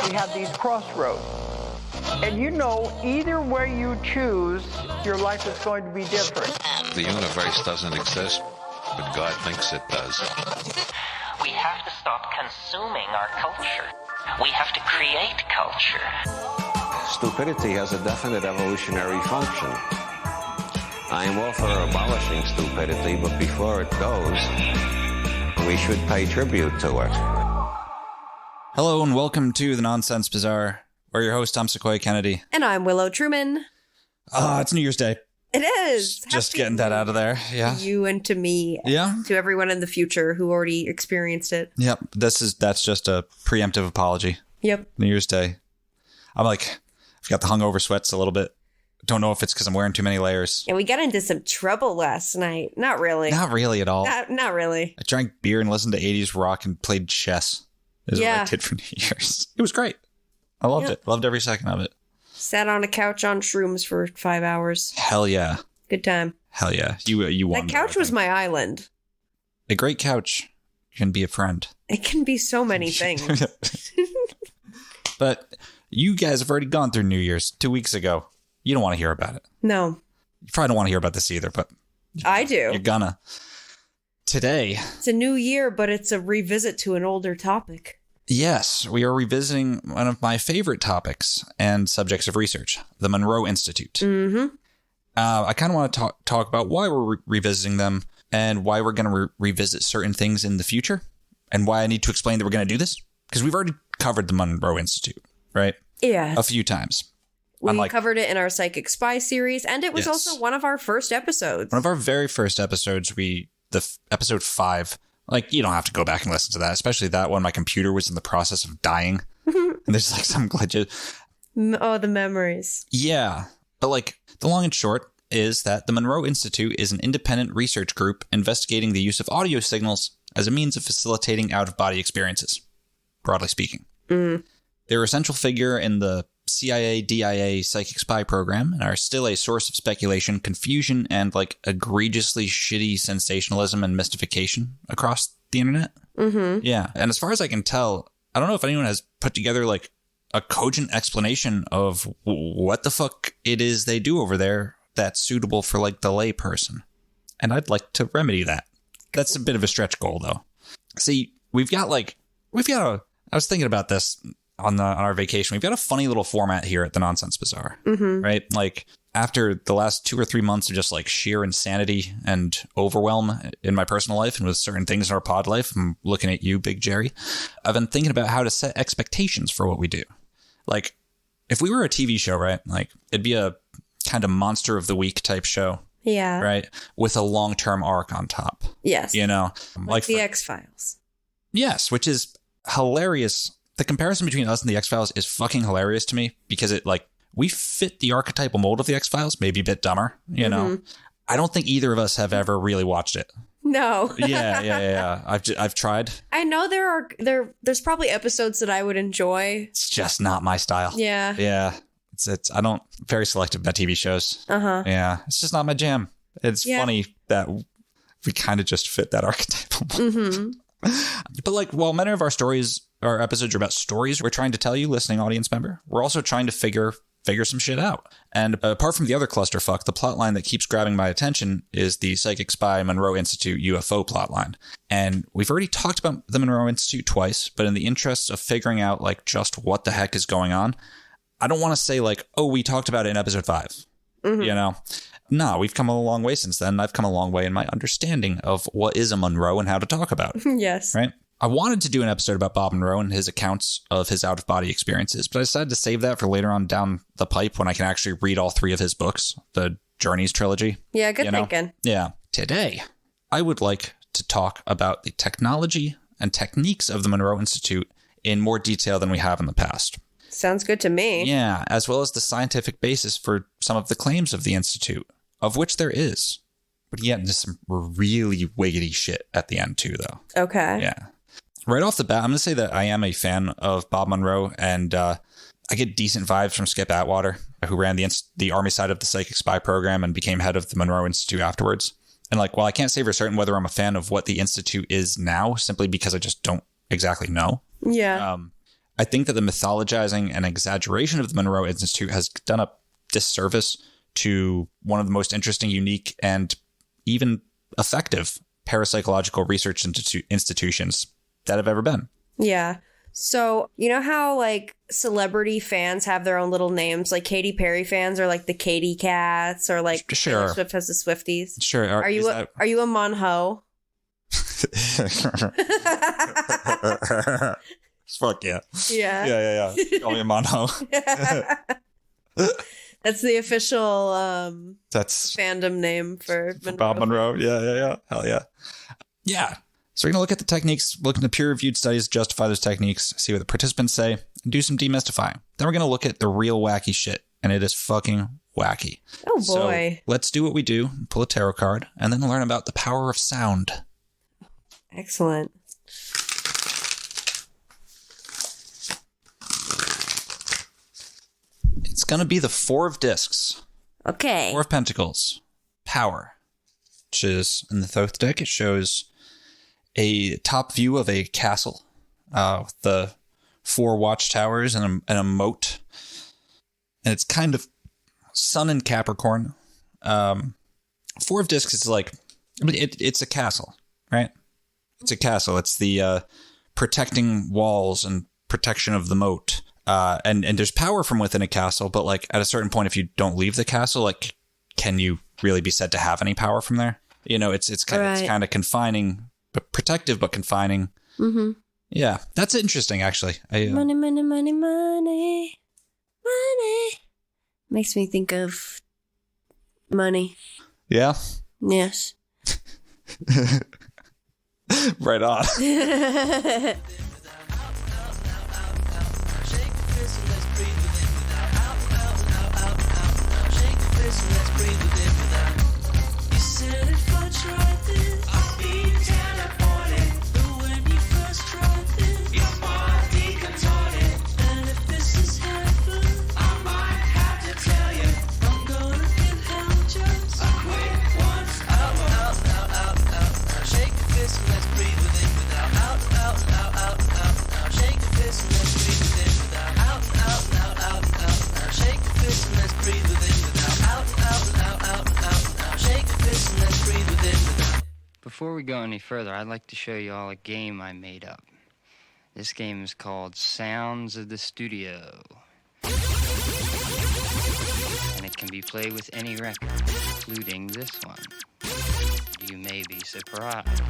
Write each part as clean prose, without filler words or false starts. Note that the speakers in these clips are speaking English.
we have these crossroads. And you know, either way you choose, your life is going to be different. The universe doesn't exist, but God thinks it does. We have to stop consuming our culture. We have to create culture. Stupidity has a definite evolutionary function. I am all for abolishing stupidity, but before it goes, we should pay tribute to it. Hello and welcome to the Nonsense Bazaar. We're your host, Tom Sequoia Kennedy. And I'm Willow Truman. It's New Year's Day. It is. Just getting that out of there. Yeah. To you and to me. Yeah. To everyone in the future who already experienced it. Yep. That's just a preemptive apology. Yep. New Year's Day. I've got the hungover sweats a little bit. Don't know if it's because I'm wearing too many layers. And we got into some trouble last night. Not really. Not really at all. Not really. I drank beer and listened to 80s rock and played chess. Is what I did for New Year's. It was great. I loved it. Loved every second of it. Sat on a couch on shrooms for 5 hours. Hell yeah. Good time. Hell yeah. You won. That couch was my island. A great couch can be a friend. It can be so many things. But you guys have already gone through New Year's 2 weeks ago. You don't want to hear about it. No. You probably don't want to hear about this either, but I do. You're gonna. Today. It's a new year, but it's a revisit to an older topic. Yes, we are revisiting one of my favorite topics and subjects of research, the Monroe Institute. Mm-hmm. I kind of want to talk about why we're revisiting them and why we're going to revisit certain things in the future and why I need to explain that we're going to do this. Because we've already covered the Monroe Institute, right? Yeah. A few times. We covered it in our Psychic Spy series, and it was also one of our first episodes. One of our very first episodes, episode 5, you don't have to go back and listen to that, especially that one. My computer was in the process of dying, and there's some glitches. Oh, the memories. Yeah, but the long and short is that the Monroe Institute is an independent research group investigating the use of audio signals as a means of facilitating out-of-body experiences, broadly speaking. Mm. They're a central figure in the CIA DIA psychic spy program and are still a source of speculation, confusion, and egregiously shitty sensationalism and mystification across the internet. Mm-hmm. Yeah. And as far as I can tell, I don't know if anyone has put together a cogent explanation of what the fuck it is they do over there that's suitable for the lay person. And I'd like to remedy that. That's a bit of a stretch goal though. See, I was thinking about this on our vacation. We've got a funny little format here at the Nonsense Bazaar, right? After the last 2 or 3 months of just sheer insanity and overwhelm in my personal life and with certain things in our pod life, I'm looking at you, Big Jerry. I've been thinking about how to set expectations for what we do. If we were a TV show, right? It'd be a kind of monster of the week type show. Yeah. Right? With a long-term arc on top. Yes. Like the X-Files. Yes, which is hilarious. The comparison between us and the X-Files is fucking hilarious to me because we fit the archetypal mold of the X-Files, maybe a bit dumber, you know. I don't think either of us have ever really watched it. No. Yeah. I've tried. I know there's probably episodes that I would enjoy. It's just not my style. Yeah. Yeah. I'm very selective about TV shows. Uh-huh. Yeah. It's just not my jam. It's funny that we kind of just fit that archetypal mold. Mm-hmm. But while many of our episodes are about stories we're trying to tell you, listening audience member, we're also trying to figure some shit out. And apart from the other clusterfuck, the plotline that keeps grabbing my attention is the Psychic Spy Monroe Institute UFO plotline. And we've already talked about the Monroe Institute twice, but in the interest of figuring out just what the heck is going on, I don't want to say we talked about it in episode 5. Mm-hmm. No, we've come a long way since then. I've come a long way in my understanding of what is a Monroe and how to talk about it. Yes. Right? I wanted to do an episode about Bob Monroe and his accounts of his out-of-body experiences, but I decided to save that for later on down the pipe when I can actually read all 3 of his books, the Journeys trilogy. Yeah, good thinking. Yeah. Today, I would like to talk about the technology and techniques of the Monroe Institute in more detail than we have in the past. Sounds good to me. Yeah, as well as the scientific basis for some of the claims of the Institute, of which there is. But yet, there's some really wiggity shit at the end, too, though. Okay. Yeah. Right off the bat, I'm going to say that I am a fan of Bob Monroe, and I get decent vibes from Skip Atwater, who ran the Army side of the Psychic Spy program and became head of the Monroe Institute afterwards. And while I can't say for certain whether I'm a fan of what the Institute is now, simply because I just don't exactly know. Yeah. I think that the mythologizing and exaggeration of the Monroe Institute has done a disservice to one of the most interesting, unique, and even effective parapsychological research institutions that have ever been. Yeah. So, you know how like celebrity fans have their own little names? Like Katy Perry fans are like the Katy Cats, or like Taylor Swift has the Swifties. Sure. Are you a Monroe? Fuck yeah. Yeah. Yeah. Call me a Monroe. That's the official that's fandom name for Bob Monroe. Yeah. Hell yeah. Yeah. So we're going to look at the techniques, look into peer-reviewed studies, justify those techniques, see what the participants say, and do some demystifying. Then we're going to look at the real wacky shit, and it is fucking wacky. Oh, boy. So let's do what we do, pull a tarot card, and then learn about the power of sound. Excellent. It's going to be the Four of Discs. Okay. Four of Pentacles. Power. Which is, in the Thoth deck, it shows a top view of a castle with the 4 watchtowers and a moat. And it's kind of sun and Capricorn. Four of Discs is like, it's a castle, right? It's a castle. It's the protecting walls and protection of the moat. And there's power from within a castle, but like at a certain point, if you don't leave the castle, like, can you really be said to have any power from there? You know, it's kind of confining, but protective, but confining. Mm-hmm. Yeah, that's interesting, actually. Money. Makes me think of money. Yeah? Yes. Right on. Before we go any further, I'd like to show you all a game I made up. This game is called Sounds of the Studio. And it can be played with any record, including this one. You may be surprised.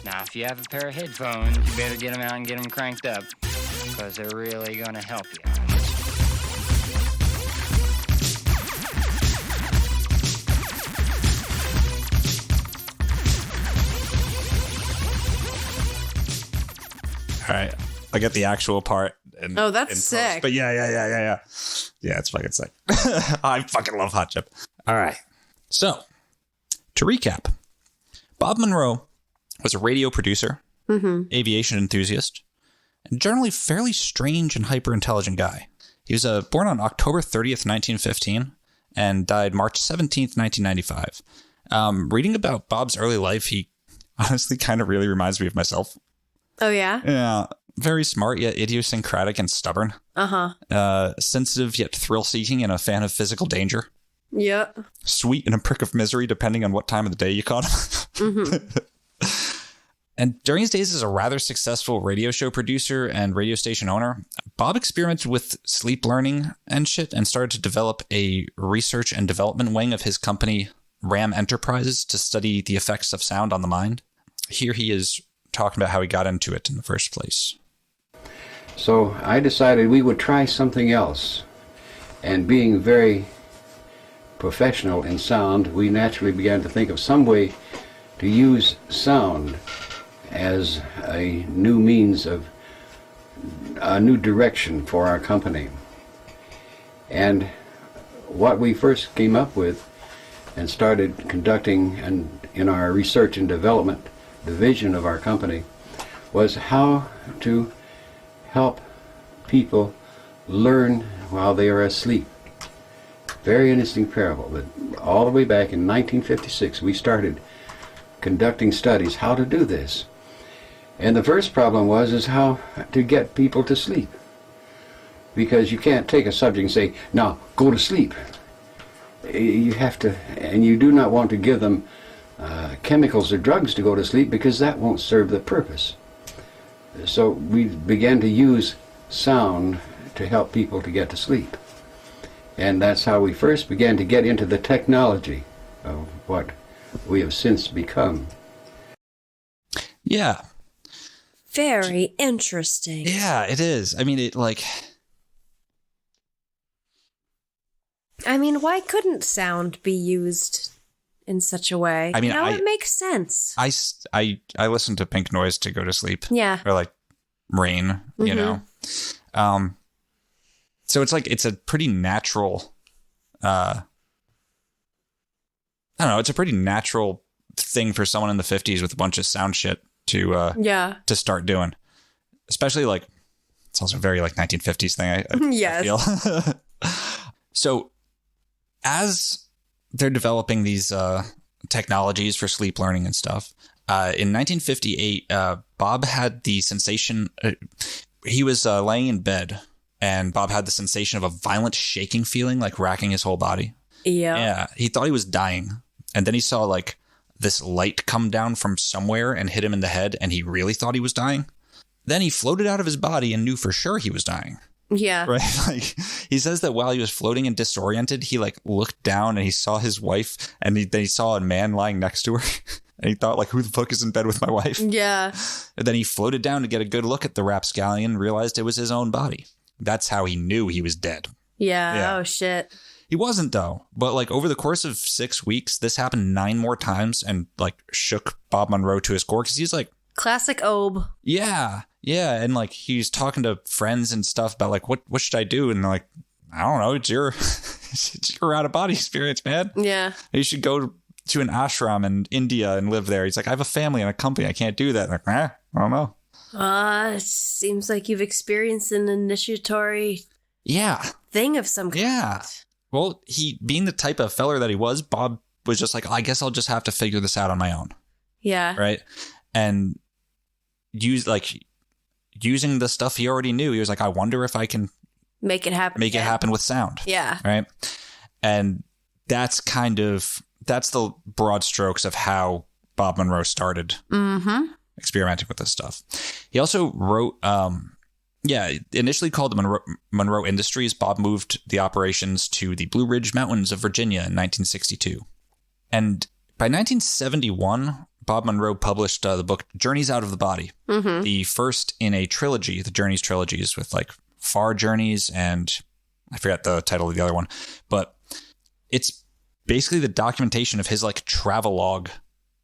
Now, if you have a pair of headphones, you better get them out and get them cranked up, because they're really going to help you. All right, I get the actual part. That's sick. But yeah. Yeah, it's fucking sick. I fucking love Hot Chip. All right. So, to recap, Bob Monroe was a radio producer, aviation enthusiast, and generally fairly strange and hyper-intelligent guy. He was born on October 30th, 1915, and died March 17th, 1995. Reading about Bob's early life, he honestly kind of really reminds me of myself. Oh, yeah? Yeah. Very smart, yet idiosyncratic and stubborn. Uh-huh. Sensitive, yet thrill-seeking, and a fan of physical danger. Yep. Sweet and a prick of misery, depending on what time of the day you caught him. And during his days as a rather successful radio show producer and radio station owner, Bob experimented with sleep learning and shit and started to develop a research and development wing of his company, RAM Enterprises, to study the effects of sound on the mind. Here he is talking about how he got into it in the first place. So I decided we would try something else. And being very professional in sound, we naturally began to think of some way to use sound as a new means of a new direction for our company. And what we first came up with and started conducting in our research and development division of our company was how to help people learn while they are asleep. Very interesting parable. That all the way back in 1956 we started conducting studies how to do this. And the first problem is how to get people to sleep. Because you can't take a subject and say, now, go to sleep. You have to, and you do not want to give them chemicals or drugs to go to sleep, because that won't serve the purpose. So we began to use sound to help people to get to sleep. And that's how we first began to get into the technology of what we have since become. Yeah. Very interesting. Yeah, it is. I mean, why couldn't sound be used in such a way? I mean, it makes sense. I listen to pink noise to go to sleep. Yeah. Or like rain, you know. So it's a pretty natural I don't know, it's a pretty natural thing for someone in the 50s with a bunch of sound shit to start doing. Especially like it's also a very like 1950s thing, I feel. So as they're developing these technologies for sleep learning and stuff, in 1958, Bob had the sensation, he was laying in bed, and Bob had the sensation of a violent shaking feeling, like racking his whole body. Yeah. He thought he was dying. And then he saw like this light come down from somewhere and hit him in the head, and he really thought he was dying. Then he floated out of his body and knew for sure he was dying. Yeah. Right. Like he says that while he was floating and disoriented, he like looked down and he saw his wife, and then he saw a man lying next to her. And he thought like, who the fuck is in bed with my wife? Yeah. And then he floated down to get a good look at the rapscallion and realized it was his own body. That's how he knew he was dead. Yeah. Oh, shit. He wasn't, though. But like over the course of 6 weeks, this happened 9 more times and like shook Bob Monroe to his core, because he's like, classic Obe. Yeah. Yeah. And like he's talking to friends and stuff about like, what should I do? And they're like, I don't know. It's your out of body experience, man. Yeah. You should go to an ashram in India and live there. He's like, I have a family and a company. I can't do that. I'm like, I don't know. It seems like you've experienced an initiatory thing of some kind. Yeah. Well, he being the type of feller that he was, Bob was just like, I guess I'll just have to figure this out on my own. Yeah. Right. And using the stuff he already knew, he was like, I wonder if I can make it happen. It happen with sound. Yeah. Right. And that's the broad strokes of how Bob Monroe started experimenting with this stuff. He also wrote, initially called the Monroe Industries, Bob moved the operations to the Blue Ridge Mountains of Virginia in 1962. And by 1971, Bob Monroe published the book Journeys Out of the Body, the first in a trilogy, the Journeys trilogies, with like Far Journeys and I forgot the title of the other one, but it's basically the documentation of his like travelogue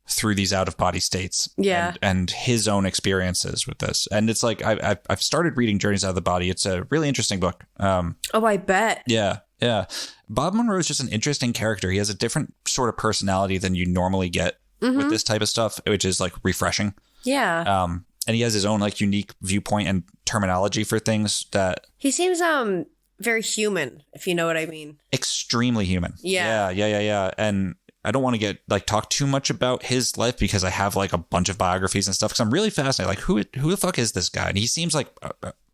through these out of body states, and his own experiences with this. And it's like I've started reading Journeys Out of the Body. It's a really interesting book. I bet. Yeah. Bob Monroe is just an interesting character. He has a different sort of personality than you normally get with this type of stuff, which is like refreshing. Yeah. And he has his own like unique viewpoint and terminology for things that he seems very human, if you know what I mean. Extremely human. Yeah. And I don't want to get like talk too much about his life because I have like a bunch of biographies and stuff, because I'm really fascinated. Like who the fuck is this guy? And he seems like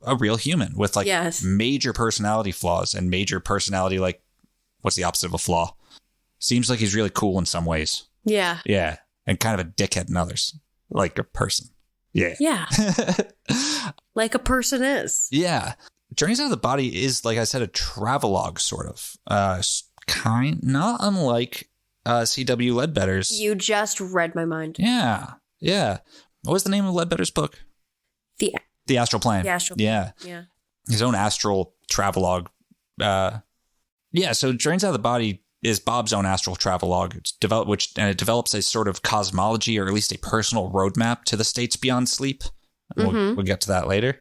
a real human with like major personality flaws and major personality, like what's the opposite of a flaw? Seems like he's really cool in some ways. Yeah. Yeah. And kind of a dickhead in others. Like a person. Yeah. Yeah. Like a person is. Yeah. Journeys Out of the Body is, like I said, a travelogue sort of. Not unlike C.W. Ledbetter's. You just read my mind. Yeah. What was the name of Ledbetter's book? The Astral Plane. The Astral Plane. Yeah. His own astral travelogue. So Journeys Out of the Body is Bob's own astral travelogue. It develops a sort of cosmology, or at least a personal roadmap to the states beyond sleep. We'll get to that later.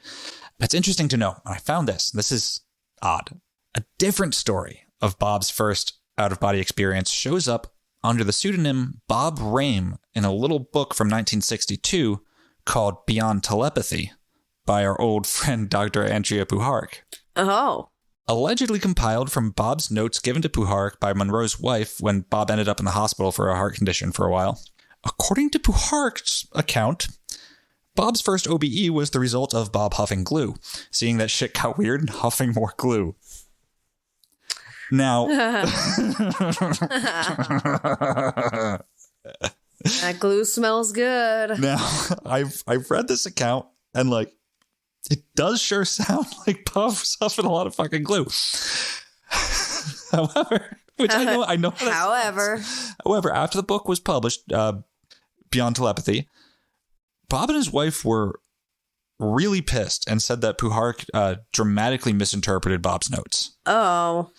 It's interesting to know. I found this. This is odd. A different story of Bob's first out-of-body experience shows up under the pseudonym Bob Rame in a little book from 1962 called Beyond Telepathy by our old friend Dr. Andrea Puharich. Oh. Allegedly compiled from Bob's notes given to Puharich by Monroe's wife when Bob ended up in the hospital for a heart condition for a while. According to Puharich's account, Bob's first OBE was the result of Bob huffing glue, seeing that shit got weird and huffing more glue. Now, that glue smells good. Now, I've read this account and like it does sure sound like Bob's huffing a lot of fucking glue. However, which I know. However, after the book was published, Beyond Telepathy, Bob and his wife were really pissed and said that Puharich dramatically misinterpreted Bob's notes. Oh.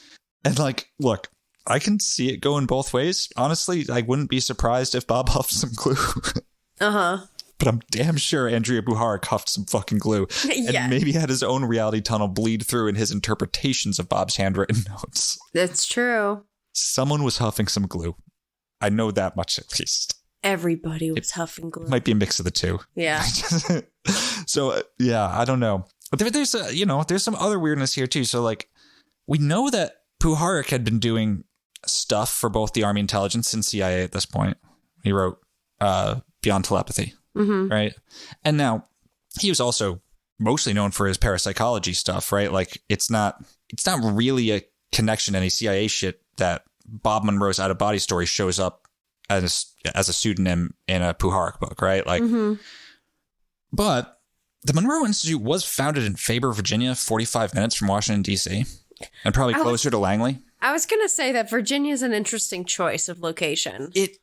And like, look, I can see it going both ways. Honestly, I wouldn't be surprised if Bob huffed some glue. Uh-huh. But I'm damn sure Andrea Puharich huffed some fucking glue. And maybe had his own reality tunnel bleed through in his interpretations of Bob's handwritten notes. That's true. Someone was huffing some glue. I know that much at least. Everybody was huffing glue. Might be a mix of the two. Yeah. So, yeah, I don't know. But there's there's some other weirdness here too. So like, we know that Puharich had been doing stuff for both the Army intelligence and CIA at this point. He wrote Beyond Telepathy, right? And now he was also mostly known for his parapsychology stuff, right? Like it's not really a connection to any CIA shit that Bob Monroe's out of body story shows up as a pseudonym in a Puharich book, right? Like, but the Monroe Institute was founded in Faber, Virginia, 45 minutes from Washington, D.C., and probably closer to Langley. I was going to say that Virginia is an interesting choice of location. It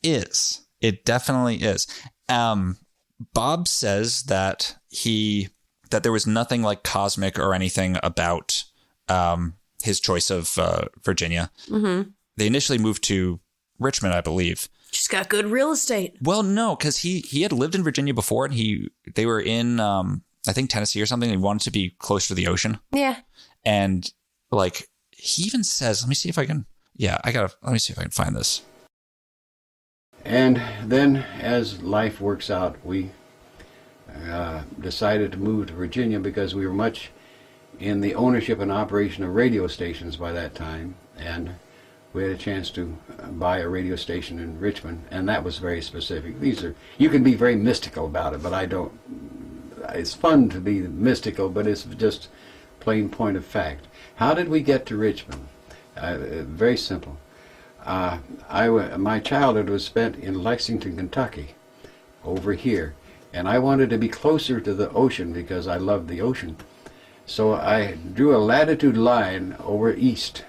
is. It definitely is. Bob says that there was nothing like cosmic or anything about his choice of Virginia. Mm-hmm. They initially moved to Richmond, I believe. Just got good real estate. Well, no, because he had lived in Virginia before, and they were in I think Tennessee or something. He wanted to be closer to the ocean. Yeah. And like he even says, let me see if I can find this. And then as life works out, we decided to move to Virginia because we were much in the ownership and operation of radio stations by that time, and we had a chance to buy a radio station in Richmond, and that was very specific. You can be very mystical about it, but I don't. It's fun to be mystical, but it's just plain point of fact. How did we get to Richmond? Very simple. My childhood was spent in Lexington, Kentucky, over here, and I wanted to be closer to the ocean because I loved the ocean. So I drew a latitude line over east,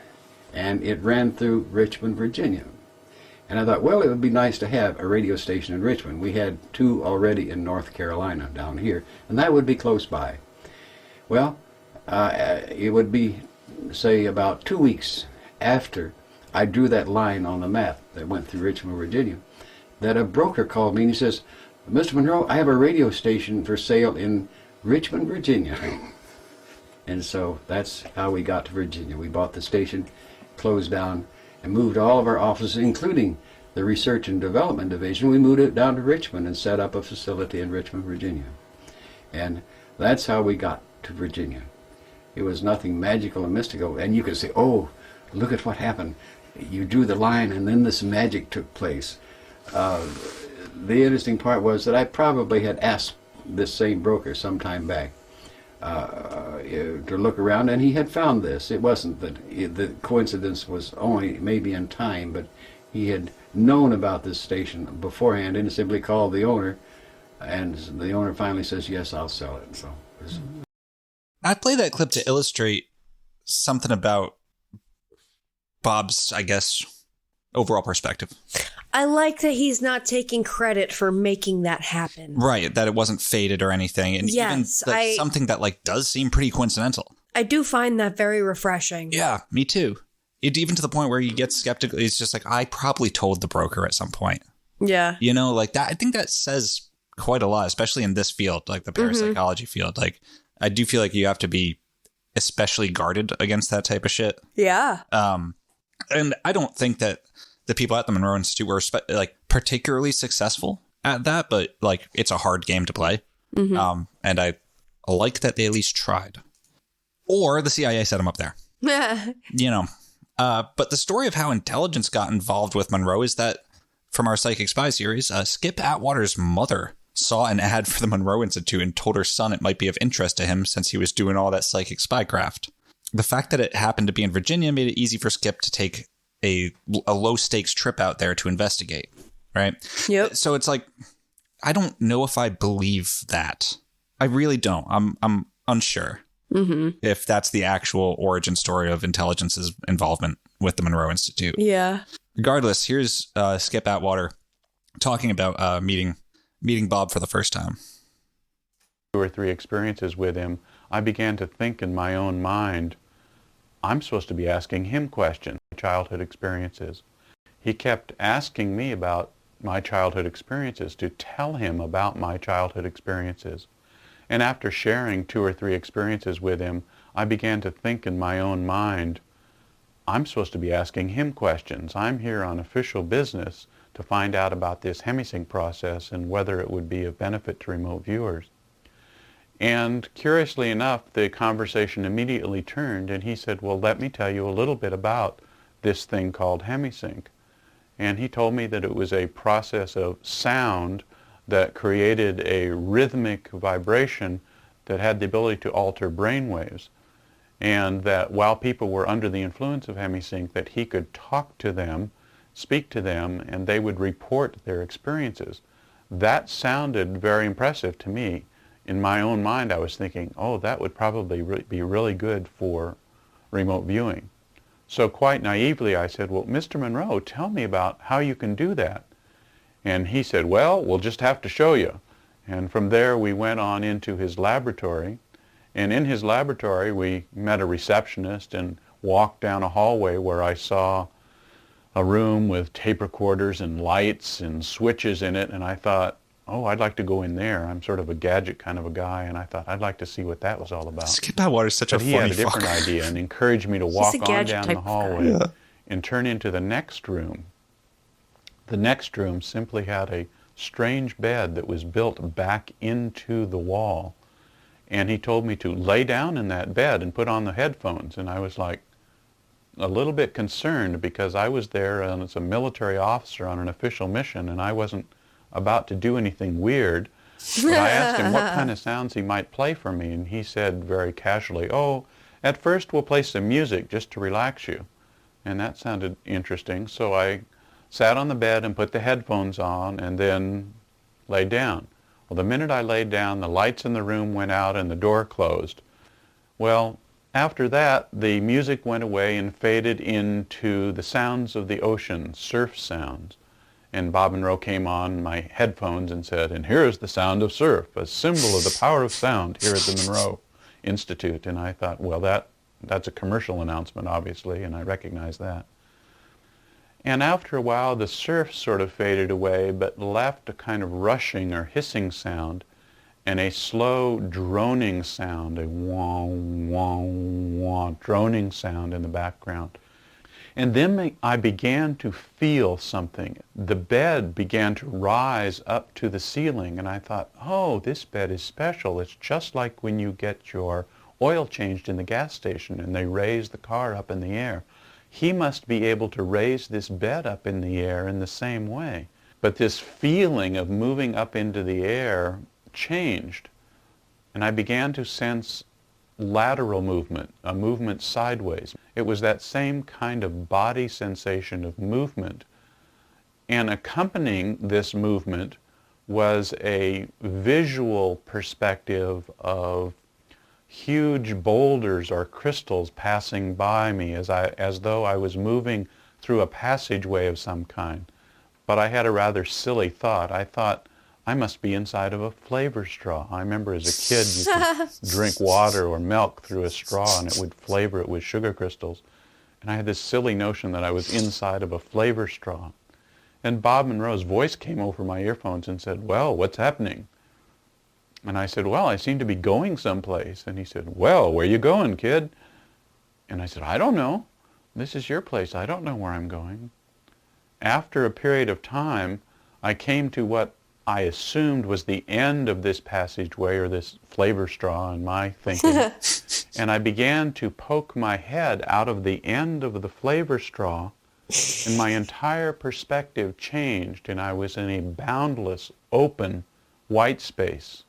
and it ran through Richmond, Virginia. And I thought, well, it would be nice to have a radio station in Richmond. We had two already in North Carolina down here, and that would be close by. Well, it would be, say, about 2 weeks after I drew that line on the map that went through Richmond, Virginia, that a broker called me and he says, Mr. Monroe, I have a radio station for sale in Richmond, Virginia. And so that's how we got to Virginia. We bought the station, closed down, and moved all of our offices, including the Research and Development Division. We moved it down to Richmond and set up a facility in Richmond, Virginia. And that's how we got to Virginia. It was nothing magical or mystical. And you could say, oh, look at what happened. You drew the line and then this magic took place. The interesting part was that I probably had asked this same broker some time back to look around, and he had found this. It wasn't that the coincidence was only maybe in time, but he had known about this station beforehand and simply called the owner, and the owner finally says, yes, I'll sell it. So I play that clip to illustrate something about Bob's, I guess, overall perspective. I like that he's not taking credit for making that happen. Right, that it wasn't fated or anything. And yes, even something that like does seem pretty coincidental. I do find that very refreshing. Yeah, me too. Even to the point where you get skeptical. It's just like, I probably told the broker at some point. Yeah. You know, like that. I think that says quite a lot, especially in this field, like the parapsychology field. Like, I do feel like you have to be especially guarded against that type of shit. Yeah. And I don't think that the people at the Monroe Institute were like particularly successful at that, but like it's a hard game to play. Mm-hmm. And I like that they at least tried. Or the CIA set them up there. You know. But the story of how intelligence got involved with Monroe is that from our Psychic Spy series, Skip Atwater's mother saw an ad for the Monroe Institute and told her son it might be of interest to him since he was doing all that psychic spycraft. The fact that it happened to be in Virginia made it easy for Skip to take a low-stakes trip out there to investigate, right? Yep. So it's like, I don't know if I believe that. I really don't. I'm unsure if that's the actual origin story of intelligence's involvement with the Monroe Institute. Yeah. Regardless, here's Skip Atwater talking about meeting Bob for the first time. 2 or 3 experiences with him, I began to think in my own mind, I'm supposed to be asking him questions, childhood experiences. He kept asking me about my childhood experiences, to tell him about my childhood experiences. And after sharing 2 or 3 experiences with him, I began to think in my own mind, I'm supposed to be asking him questions. I'm here on official business to find out about this hemi-sync process and whether it would be of benefit to remote viewers. And curiously enough, the conversation immediately turned, and he said, well, let me tell you a little bit about this thing called hemi-sync. And he told me that it was a process of sound that created a rhythmic vibration that had the ability to alter brain waves. And that while people were under the influence of hemi-sync, that he could talk to them, speak to them, and they would report their experiences. That sounded very impressive to me. In my own mind, I was thinking, oh, that would probably be really good for remote viewing. So quite naively, I said, well, Mr. Monroe, tell me about how you can do that. And he said, well, we'll just have to show you. And from there, we went on into his laboratory. And in his laboratory, we met a receptionist and walked down a hallway where I saw a room with tape recorders and lights and switches in it. And I thought, oh, I'd like to go in there. I'm sort of a gadget kind of a guy, and I thought I'd like to see what that was all about. Skip Atwater is such a funny fucker. He had a different idea and encouraged me to walk on down the hallway and turn into the next room. The next room simply had a strange bed that was built back into the wall. And he told me to lay down in that bed and put on the headphones. And I was like a little bit concerned because I was there as a military officer on an official mission, and I wasn't about to do anything weird. But I asked him what kind of sounds he might play for me, and he said very casually, oh, at first we'll play some music just to relax you. And that sounded interesting, so I sat on the bed and put the headphones on and then laid down. Well, the minute I laid down, the lights in the room went out and the door closed. Well, after that, the music went away and faded into the sounds of the ocean, surf sounds. And Bob Monroe came on my headphones and said, and here is the sound of surf, a symbol of the power of sound here at the Monroe Institute. And I thought, well, that's a commercial announcement, obviously, and I recognize that. And after a while, the surf sort of faded away, but left a kind of rushing or hissing sound and a slow droning sound, a wah, wah, wah, droning sound in the background. And then I began to feel something. The bed began to rise up to the ceiling, and I thought, oh, this bed is special. It's just like when you get your oil changed in the gas station and they raise the car up in the air. He must be able to raise this bed up in the air in the same way. But this feeling of moving up into the air changed, and I began to sense lateral movement, a movement sideways. It was that same kind of body sensation of movement. And accompanying this movement was a visual perspective of huge boulders or crystals passing by me as though I was moving through a passageway of some kind. But I had a rather silly thought. I thought, I must be inside of a flavor straw. I remember as a kid you could drink water or milk through a straw and it would flavor it with sugar crystals. And I had this silly notion that I was inside of a flavor straw. And Bob Monroe's voice came over my earphones and said, well, what's happening? And I said, well, I seem to be going someplace. And he said, well, where you going, kid? And I said, I don't know. This is your place. I don't know where I'm going. After a period of time, I came to what I assumed was the end of this passageway or this flavor straw in my thinking. And I began to poke my head out of the end of the flavor straw, and my entire perspective changed, and I was in a boundless, open white space.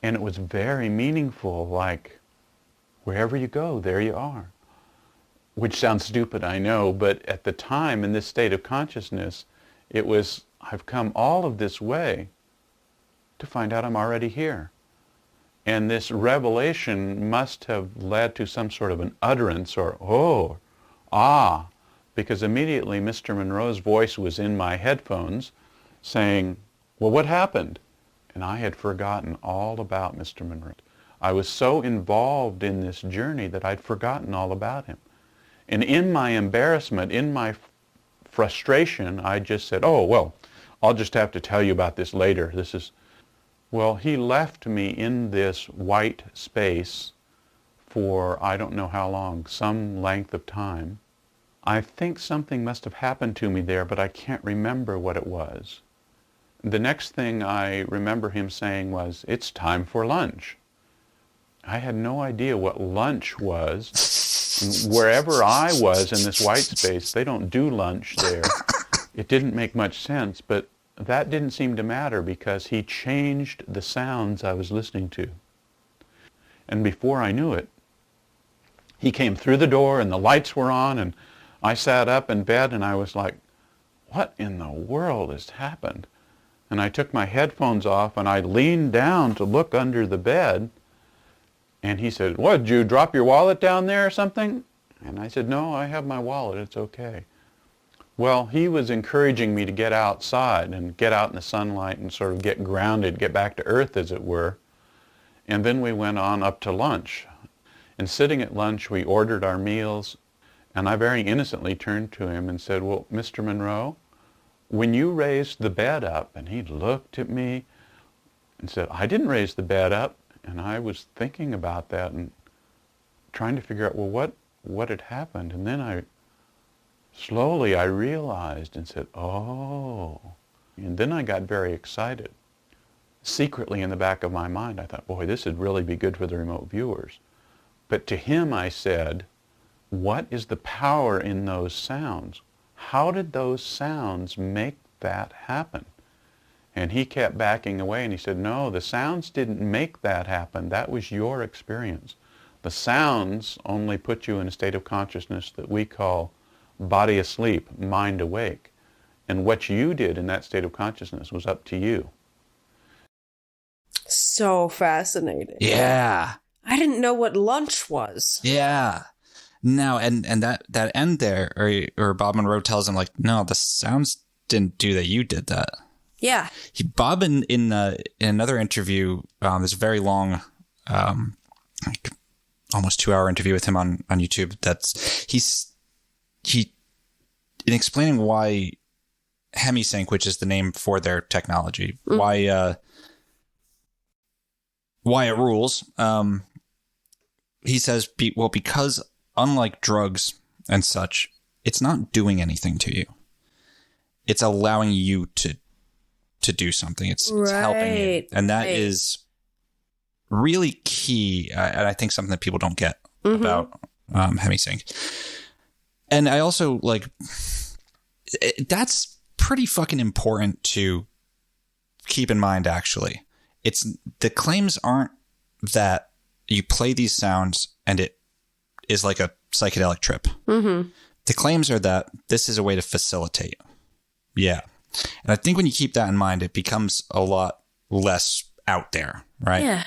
And it was very meaningful, like, wherever you go, there you are. Which sounds stupid, I know, but at the time, in this state of consciousness, it was, I've come all of this way to find out I'm already here. And this revelation must have led to some sort of an utterance or, oh, ah, because immediately Mr. Monroe's voice was in my headphones saying, well, what happened? And I had forgotten all about Mr. Monroe. I was so involved in this journey that I'd forgotten all about him. And in my embarrassment, in my frustration, I just said, oh, well, I'll just have to tell you about this later. Well, he left me in this white space for I don't know how long, some length of time. I think something must have happened to me there, but I can't remember what it was. The next thing I remember him saying was, it's time for lunch. I had no idea what lunch was. And wherever I was in this white space, they don't do lunch there. It didn't make much sense, but that didn't seem to matter because he changed the sounds I was listening to. And before I knew it, he came through the door and the lights were on and I sat up in bed and I was like, what in the world has happened? And I took my headphones off and I leaned down to look under the bed. And he said, what, did you drop your wallet down there or something? And I said, no, I have my wallet, it's okay. Well, he was encouraging me to get outside and get out in the sunlight and sort of get grounded, get back to earth, as it were. And then we went on up to lunch. And sitting at lunch, we ordered our meals. And I very innocently turned to him and said, well, Mr. Monroe, when you raised the bed up, and he looked at me and said, I didn't raise the bed up. And I was thinking about that and trying to figure out, well, what had happened? And then slowly I realized and said, oh. And then I got very excited. Secretly in the back of my mind, I thought, boy, this would really be good for the remote viewers. But to him I said, what is the power in those sounds? How did those sounds make that happen? And he kept backing away and he said, no, the sounds didn't make that happen. That was your experience. The sounds only put you in a state of consciousness that we call body asleep, mind awake. And what you did in that state of consciousness was up to you. So fascinating. Yeah. I didn't know what lunch was. Yeah. No, and that end there, or Bob Monroe tells him, like, no, the sounds didn't do that. You did that. Yeah. Bob, in another interview, there's a very long, like almost 2-hour interview with him on YouTube. He in explaining why hemi-sync, which is the name for their technology, why it rules. He says, well, because unlike drugs and such, it's not doing anything to you. It's allowing you to do something. It's helping you. And that is really key. And I think something that people don't get about hemi-sync. And I also that's pretty fucking important to keep in mind, actually. The claims aren't that you play these sounds and it is like a psychedelic trip. The claims are that this is a way to facilitate. Yeah. And I think when you keep that in mind, it becomes a lot less out there, right? Yeah.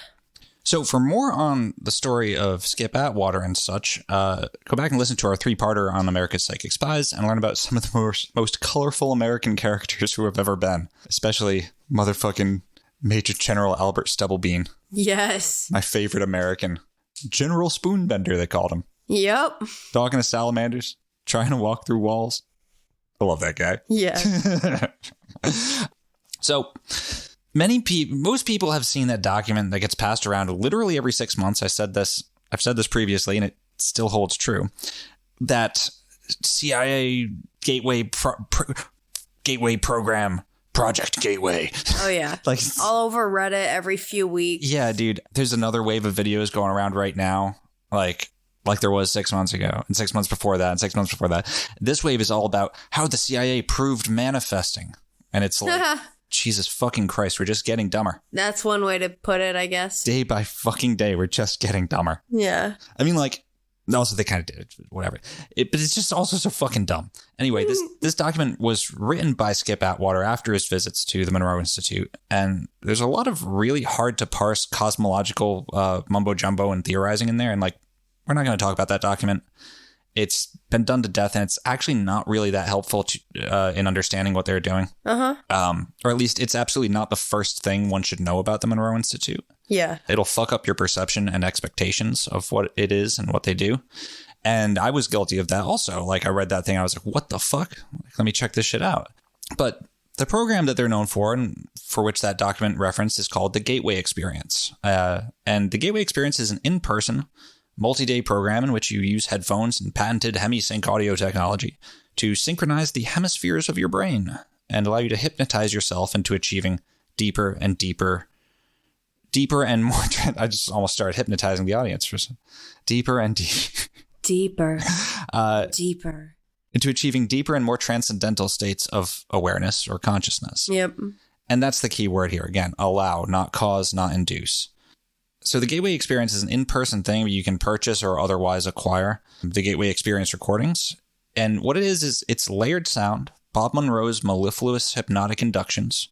So for more on the story of Skip Atwater and such, go back and listen to our 3-parter on America's Psychic Spies and learn about some of the most colorful American characters who have ever been, especially motherfucking Major General Albert Stubblebean. Yes. My favorite American. General Spoonbender, they called him. Yep. Talking to salamanders, trying to walk through walls. I love that guy. Yeah. So, most people have seen that document that gets passed around literally every 6 months. I've said this previously, and it still holds true. That CIA Gateway Gateway program, Project Gateway. Oh yeah, like all over Reddit every few weeks. Yeah, dude. There's another wave of videos going around right now, like there was 6 months ago, and 6 months before that, and 6 months before that. This wave is all about how the CIA proved manifesting, and it's like Jesus fucking Christ, we're just getting dumber. That's one way to put it, I guess. Day by fucking day, we're just getting dumber. Yeah. I mean, like, also they kind of did it, whatever. But it's just also so fucking dumb. Anyway, this document was written by Skip Atwater after his visits to the Monroe Institute. And there's a lot of really hard to parse cosmological mumbo jumbo and theorizing in there. And like, we're not going to talk about that document. It's been done to death, and it's actually not really that helpful to, in understanding what they're doing. Or at least it's absolutely not the first thing one should know about the Monroe Institute. Yeah. It'll fuck up your perception and expectations of what it is and what they do. And I was guilty of that also. Like, I read that thing, I was like, what the fuck? Let me check this shit out. But the program that they're known for, and for which that document referenced, is called the Gateway Experience. And the Gateway Experience is an in-person, multi-day program in which you use headphones and patented hemi-sync audio technology to synchronize the hemispheres of your brain and allow you to hypnotize yourself into achieving deeper and more. I just almost started hypnotizing the audience for some deeper into achieving deeper and more transcendental states of awareness or consciousness. Yep. And that's the key word here. Again, allow, not cause, not induce. So the Gateway Experience is an in-person thing where you can purchase or otherwise acquire the Gateway Experience recordings. And what it is it's layered sound, Bob Monroe's mellifluous hypnotic inductions,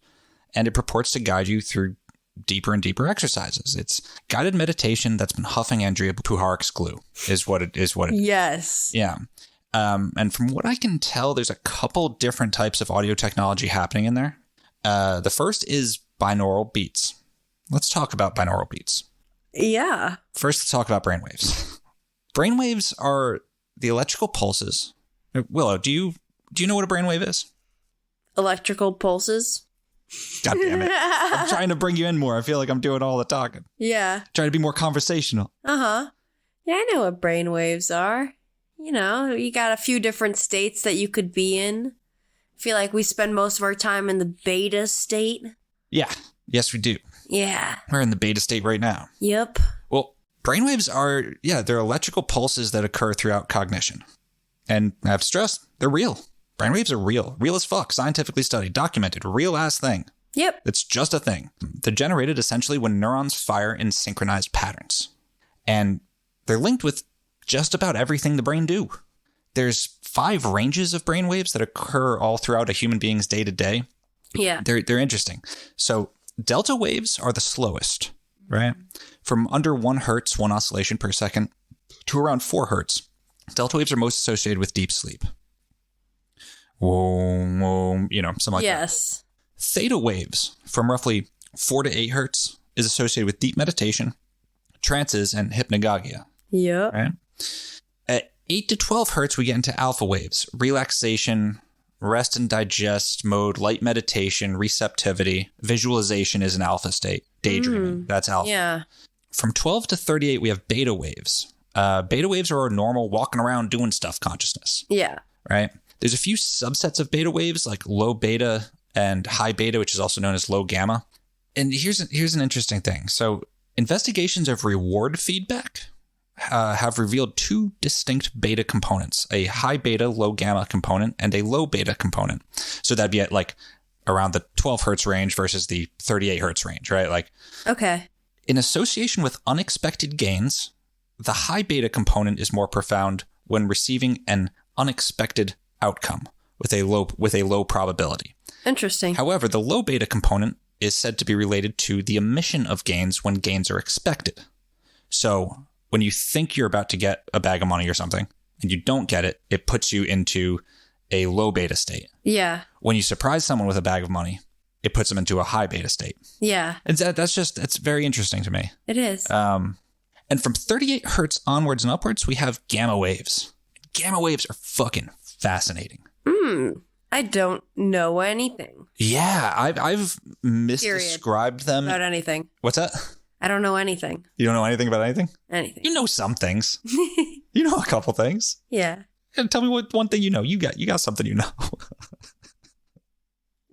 and it purports to guide you through deeper and deeper exercises. It's guided meditation that's been huffing Andrea Puharich's glue, is what it is. Yes. Yeah. And from what I can tell, there's a couple different types of audio technology happening in there. The first is binaural beats. Let's talk about binaural beats. Yeah. First, let's talk about brainwaves. Brainwaves are the electrical pulses. Willow, do you know what a brainwave is? Electrical pulses. God damn it. I'm trying to bring you in more. I feel like I'm doing all the talking. Yeah. Trying to be more conversational. Uh-huh. Yeah, I know what brainwaves are. You know, you got a few different states that you could be in. I feel like we spend most of our time in the beta state. Yeah. Yes, we do. Yeah. We're in the beta state right now. Yep. Well, brainwaves are, they're electrical pulses that occur throughout cognition. And I have to stress, they're real. Brainwaves are real. Real as fuck. Scientifically studied. Documented. Real ass thing. Yep. It's just a thing. They're generated essentially when neurons fire in synchronized patterns. And they're linked with just about everything the brain do. There's 5 ranges of brainwaves that occur all throughout a human being's day-to-day. Yeah. They're interesting. So delta waves are the slowest, right? From under 1 hertz, 1 oscillation per second, to around 4 hertz. Delta waves are most associated with deep sleep. Something like that. Yes. Theta waves from roughly 4 to 8 hertz is associated with deep meditation, trances, and hypnagogia. Yep. Right? At 8 to 12 hertz, we get into alpha waves, relaxation, rest and digest mode, light meditation, receptivity. Visualization is an alpha state. Daydreaming, that's alpha. Yeah. From 12 to 38, we have beta waves. Beta waves are our normal walking around doing stuff consciousness. Yeah. Right? There's a few subsets of beta waves, like low beta and high beta, which is also known as low gamma. And here's an interesting thing. So investigations of reward feedback have revealed 2 distinct beta components, a high beta, low gamma component and a low beta component. So that'd be at like around the 12 hertz range versus the 38 hertz range, right? Like, okay. In association with unexpected gains, the high beta component is more profound when receiving an unexpected outcome with a low probability. Interesting. However, the low beta component is said to be related to the omission of gains when gains are expected. So when you think you're about to get a bag of money or something and you don't get it, it puts you into a low beta state. Yeah. When you surprise someone with a bag of money, it puts them into a high beta state. Yeah. And that's very interesting to me. It is. And from 38 hertz onwards and upwards, we have gamma waves. Gamma waves are fucking fascinating. I don't know anything. Yeah, I've misdescribed them. About anything. What's that? I don't know anything. You don't know anything about anything? Anything. You know some things. You know a couple things. Yeah. And tell me what one thing you know. You got something you know.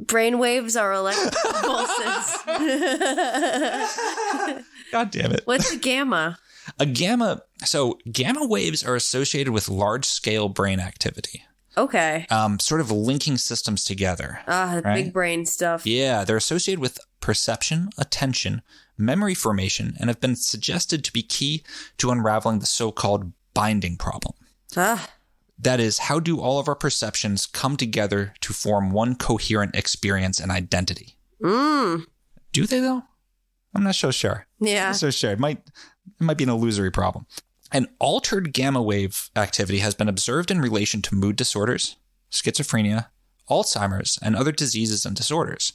Brainwaves are electrical pulses. God damn it. What's a gamma? So gamma waves are associated with large-scale brain activity. Okay. Sort of linking systems together. Right? Big brain stuff. Yeah, they're associated with perception, attention, memory formation, and have been suggested to be key to unraveling the so-called binding problem. That is, how do all of our perceptions come together to form one coherent experience and identity? Do they, though? I'm not so sure. Yeah. I'm not so sure. It might be an illusory problem. An altered gamma wave activity has been observed in relation to mood disorders, schizophrenia, Alzheimer's, and other diseases and disorders.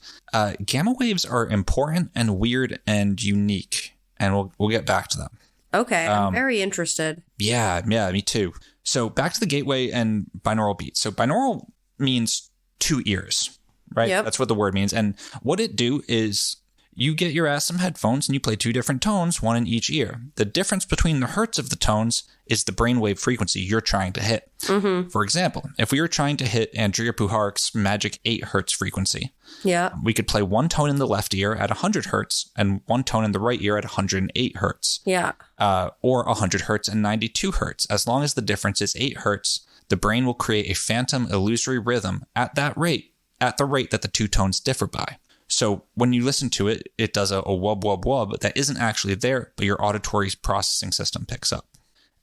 Gamma waves are important and weird and unique, and we'll get back to them. Okay, I'm very interested. Yeah, me too. So back to the gateway and binaural beats. So binaural means 2 ears, right? Yep. That's what the word means. And what it do is you get your ass some headphones and you play 2 different tones, one in each ear. The difference between the hertz of the tones is the brainwave frequency you're trying to hit. For example, if we were trying to hit Andrea Puharich's magic 8 hertz frequency, we could play 1 tone in the left ear at 100 hertz and 1 tone in the right ear at 108 hertz. Or 100 hertz and 92 hertz. As long as the difference is 8 hertz, the brain will create a phantom illusory rhythm at the rate that the 2 tones differ by. So when you listen to it, it does a wub, wub, wub that isn't actually there, but your auditory processing system picks up.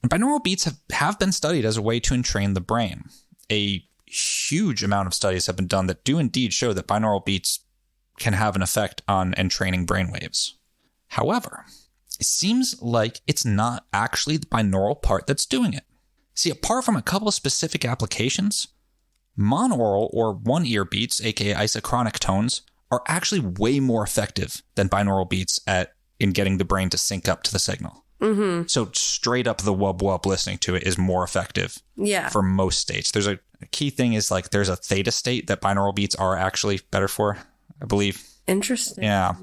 And binaural beats have been studied as a way to entrain the brain. A huge amount of studies have been done that do indeed show that binaural beats can have an effect on entraining brainwaves. However, it seems like it's not actually the binaural part that's doing it. See, apart from a couple of specific applications, monaural or one-ear beats, aka isochronic tones, are actually way more effective than binaural beats in getting the brain to sync up to the signal. So straight up the wub wub listening to it is more effective for most states. There's a key thing is like there's a theta state that binaural beats are actually better for, I believe. Interesting. Yeah.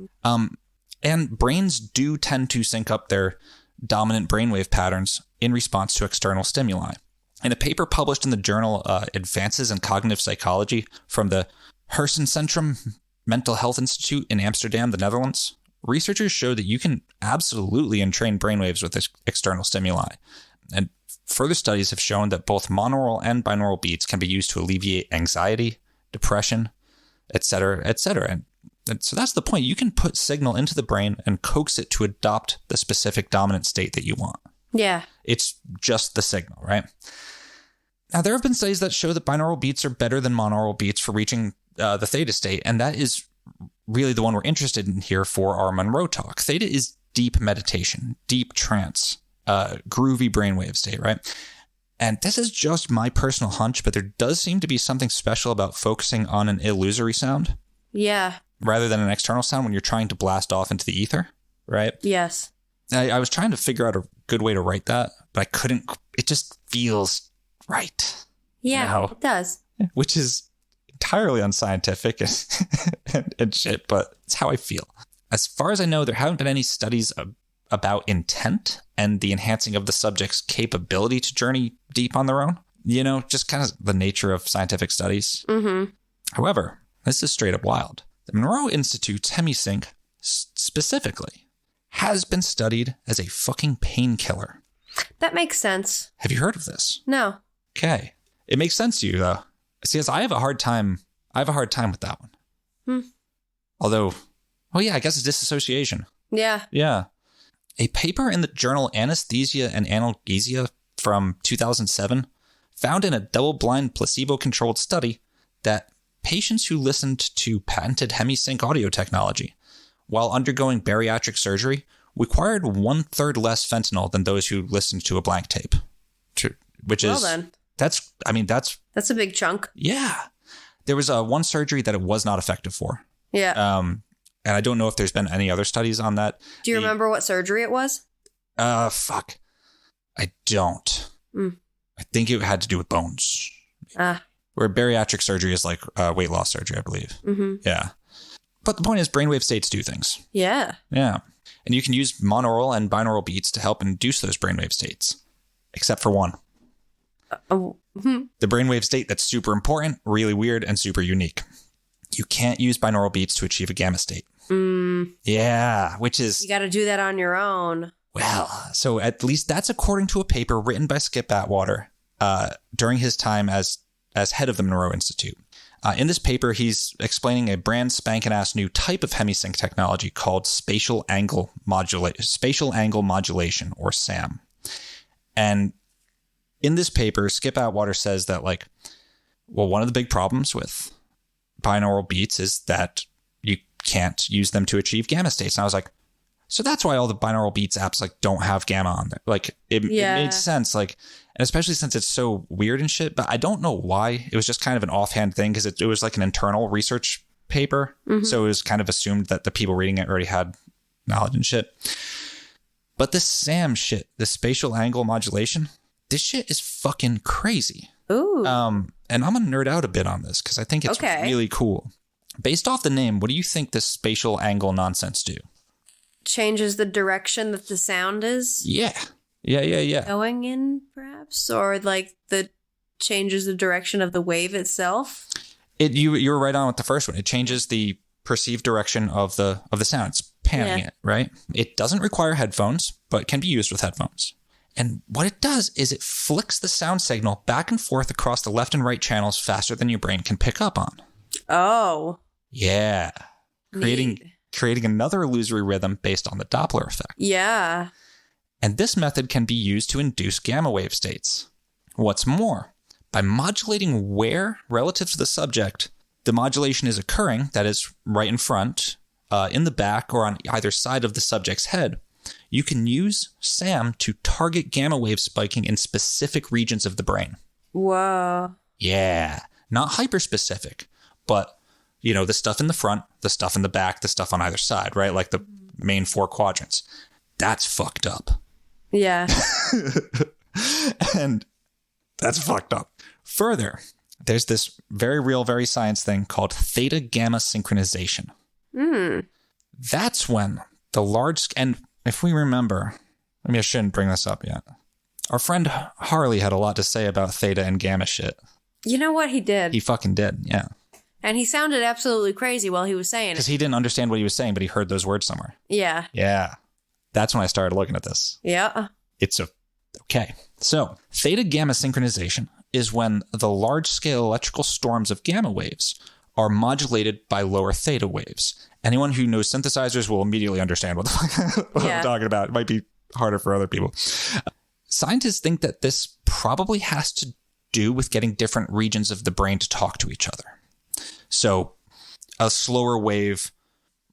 And brains do tend to sync up their dominant brainwave patterns in response to external stimuli. In a paper published in the journal Advances in Cognitive Psychology from the Hersencentrum Mental Health Institute in Amsterdam, the Netherlands, researchers show that you can absolutely entrain brainwaves with external stimuli. And further studies have shown that both monaural and binaural beats can be used to alleviate anxiety, depression, etc., etc. And so that's the point. You can put signal into the brain and coax it to adopt the specific dominant state that you want. Yeah. It's just the signal, right? Now, there have been studies that show that binaural beats are better than monaural beats for reaching the theta state, and that is really the one we're interested in here for our Monroe talk. Theta is deep meditation, deep trance, groovy brainwave state, right? And this is just my personal hunch, but there does seem to be something special about focusing on an illusory sound. Yeah. Rather than an external sound when you're trying to blast off into the ether, right? Yes. I was trying to figure out a good way to write that, but I couldn't. It just feels right. Yeah, it does. Which is entirely unscientific and shit, but it's how I feel. As far as I know, there haven't been any studies about intent and the enhancing of the subject's capability to journey deep on their own. You know, just kind of the nature of scientific studies. However, this is straight up wild. The Monroe Institute's hemi-sync specifically has been studied as a fucking painkiller. That makes sense. Have you heard of this? No. Okay. It makes sense to you, though. See, as I have a hard time with that one. Although, I guess it's disassociation. Yeah. Yeah. A paper in the journal Anesthesia and Analgesia from 2007 found in a double-blind placebo-controlled study that patients who listened to patented hemi-sync audio technology while undergoing bariatric surgery required 1/3 less fentanyl than those who listened to a blank tape. That's a big chunk. Yeah. There was one surgery that it was not effective for. Yeah. And I don't know if there's been any other studies on that. Do you remember what surgery it was? Fuck. I don't. I think it had to do with bones. Where bariatric surgery is like weight loss surgery, I believe. Yeah. But the point is brainwave states do things. Yeah. Yeah. And you can use monaural and binaural beats to help induce those brainwave states. Except for one. The brainwave state that's super important, really weird, and super unique. You can't use binaural beats to achieve a gamma state. Yeah, which is... You got to do that on your own. Well, so at least that's according to a paper written by Skip Atwater during his time as as head of the Monroe Institute. In this paper, he's explaining a brand spanking ass new type of hemi-sync technology called spatial angle modulation, or SAM. And in this paper, Skip Atwater says that, like, well, one of the big problems with binaural beats is that you can't use them to achieve gamma states. And I was like, so that's why all the binaural beats apps like don't have gamma on there. Like it made sense. Like, and especially since it's so weird and shit, but I don't know why. It was just kind of an offhand thing because it was like an internal research paper. Mm-hmm. So it was kind of assumed that the people reading it already had knowledge and shit. But this SAM shit, the spatial angle modulation, this shit is fucking crazy. Ooh. And I'm going to nerd out a bit on this because I think it's really cool. Based off the name, what do you think this spatial angle nonsense do? Changes the direction that the sound is? Yeah. Going in, perhaps? Or like changes the direction of the wave itself? You're right on with the first one. It changes the perceived direction of the sound. It's panning it, right? It doesn't require headphones, but can be used with headphones. And what it does is it flicks the sound signal back and forth across the left and right channels faster than your brain can pick up on. Oh. Yeah. Creating another illusory rhythm based on the Doppler effect. Yeah. And this method can be used to induce gamma wave states. What's more, by modulating where, relative to the subject, the modulation is occurring, that is right in front, in the back, or on either side of the subject's head, you can use SAM to target gamma wave spiking in specific regions of the brain. Whoa. Yeah. Not hyper-specific, but, you know, the stuff in the front, the stuff in the back, the stuff on either side, right? Like the main 4 quadrants. That's fucked up. Yeah. And that's fucked up. Further, there's this very real, very science thing called theta gamma synchronization. That's when the large, and if we remember, maybe I shouldn't bring this up yet. Our friend Harley had a lot to say about theta and gamma shit. You know what? He did. He fucking did, yeah. And he sounded absolutely crazy while he was saying it. Because he didn't understand what he was saying, but he heard those words somewhere. Yeah. Yeah. That's when I started looking at this. Yeah. Okay. So, theta gamma synchronization is when the large-scale electrical storms of gamma waves are modulated by lower theta waves. Anyone who knows synthesizers will immediately understand what the fuck I'm talking about. It might be harder for other people. Scientists think that this probably has to do with getting different regions of the brain to talk to each other. So, a slower wave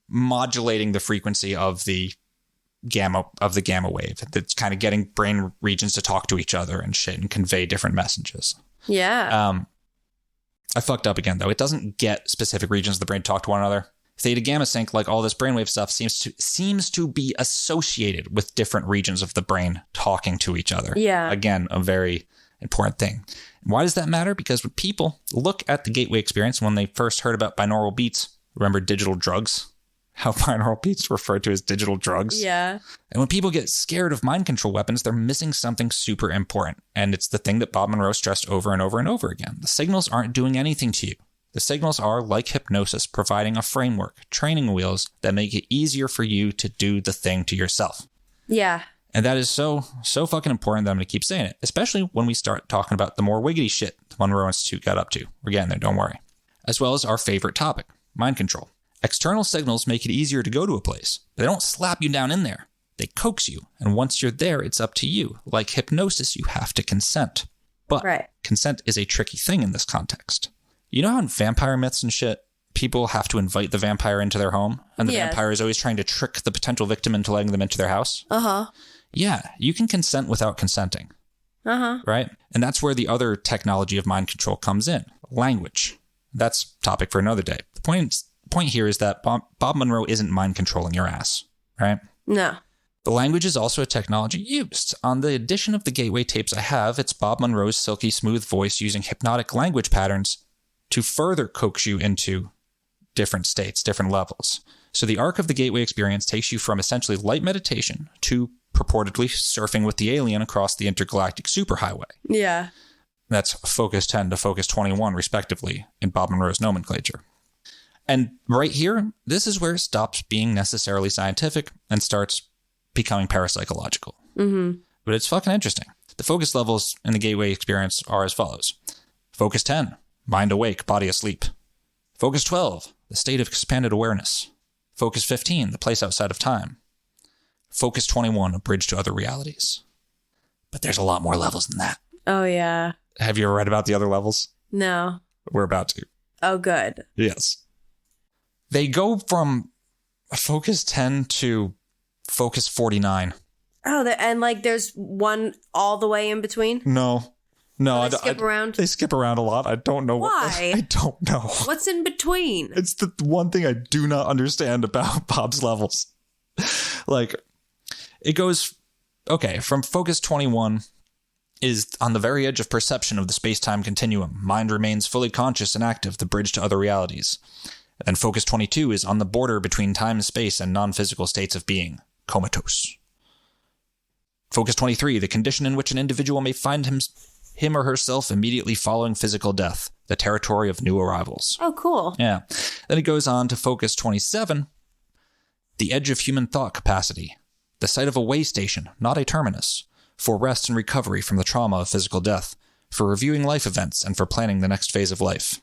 modulating the frequency of the gamma wave. That's kind of getting brain regions to talk to each other and shit and convey different messages. Yeah. I fucked up again, though. It doesn't get specific regions of the brain to talk to one another. Theta gamma sync, like all this brainwave stuff, seems to be associated with different regions of the brain talking to each other. Yeah. Again, a very important thing. Why does that matter? Because when people look at the gateway experience, when they first heard about binaural beats, remember digital drugs? How binaural beats referred to as digital drugs? Yeah. And when people get scared of mind control weapons, they're missing something super important. And it's the thing that Bob Monroe stressed over and over and over again. The signals aren't doing anything to you. The signals are, like hypnosis, providing a framework, training wheels that make it easier for you to do the thing to yourself. Yeah. And that is so fucking important that I'm going to keep saying it, especially when we start talking about the more wiggity shit the Monroe Institute got up to. We're getting there, don't worry. As well as our favorite topic, mind control. External signals make it easier to go to a place, but they don't slap you down in there. They coax you, and once you're there, it's up to you. Like hypnosis, you have to consent. But consent is a tricky thing in this context. You know how in vampire myths and shit, people have to invite the vampire into their home, and the vampire is always trying to trick the potential victim into letting them into their house? Uh-huh. Yeah, you can consent without consenting. Uh-huh. Right? And that's where the other technology of mind control comes in. Language. That's a topic for another day. The point here is that Bob Monroe isn't mind controlling your ass, right? No. The language is also a technology used. On the edition of the Gateway tapes I have, it's Bob Monroe's silky smooth voice using hypnotic language patterns to further coax you into different states, different levels. So the arc of the Gateway experience takes you from essentially light meditation to purportedly surfing with the alien across the intergalactic superhighway. Yeah. That's Focus 10 to Focus 21, respectively, in Bob Monroe's nomenclature. And right here, this is where it stops being necessarily scientific and starts becoming parapsychological. Mm-hmm. But it's fucking interesting. The focus levels in the Gateway experience are as follows. Focus 10, mind awake, body asleep. Focus 12, the state of expanded awareness. Focus 15, the place outside of time. Focus 21, a bridge to other realities. But there's a lot more levels than that. Oh, yeah. Have you ever read about the other levels? No. We're about to. Oh, good. Yes. They go from Focus 10 to Focus 49. Oh, and like there's one all the way in between? No. They skip around? They skip around a lot. I don't know. Why? I don't know. What's in between? It's the one thing I do not understand about Bob's levels. Like, it goes, okay, from Focus 21 is on the very edge of perception of the space-time continuum. Mind remains fully conscious and active, the bridge to other realities. And Focus 22 is on the border between time and space and non-physical states of being, comatose. Focus 23, the condition in which an individual may find him or herself immediately following physical death, the territory of new arrivals. Oh, cool. Yeah. Then it goes on to Focus 27, the edge of human thought capacity, the site of a way station, not a terminus, for rest and recovery from the trauma of physical death, for reviewing life events, and for planning the next phase of life.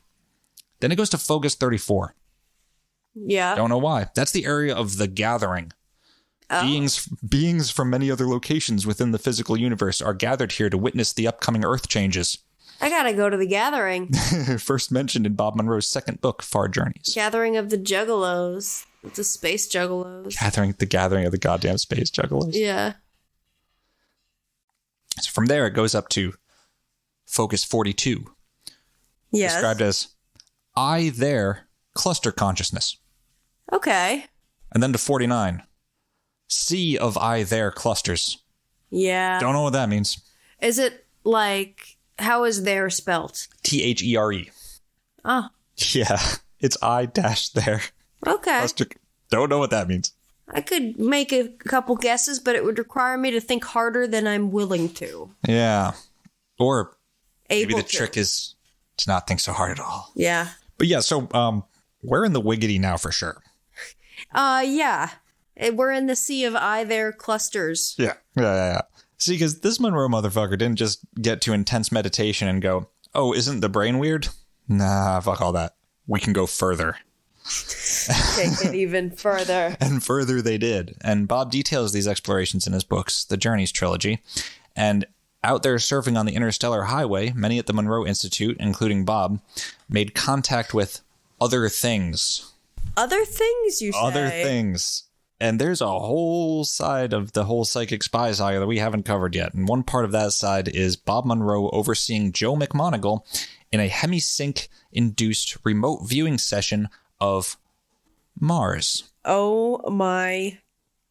Then it goes to Focus 34. Yeah. Don't know why. That's the area of the gathering. Oh. Beings from many other locations within the physical universe are gathered here to witness the upcoming Earth changes. I gotta go to the gathering. First mentioned in Bob Monroe's second book, Far Journeys. Gathering of the Juggalos. The space Juggalos. The gathering of the goddamn space Juggalos. Yeah. So from there, it goes up to Focus 42. Yes. Described as I there cluster consciousness. Okay. And then to 49. Sea of I there clusters. Yeah. Don't know what that means. Is it like, how is there spelt? THERE. Oh. Yeah. It's I dash there. Okay. Cluster. Don't know what that means. I could make a couple guesses, but it would require me to think harder than I'm willing to. Yeah. Or maybe the trick is to not think so hard at all. Yeah. But yeah, so we're in the wiggity now for sure. Yeah. We're in the sea of I there clusters. Yeah. See, because this Monroe motherfucker didn't just get to intense meditation and go, oh, isn't the brain weird? Nah, fuck all that. We can go further. Take it even further. And further they did. And Bob details these explorations in his books, the Journeys trilogy. And out there surfing on the interstellar highway, many at the Monroe Institute, including Bob, made contact with other things. Other things, you say? Other things. And there's a whole side of the whole psychic spy saga that we haven't covered yet. And one part of that side is Bob Monroe overseeing Joe McMoneagle in a hemi-sync induced remote viewing session of Mars. Oh my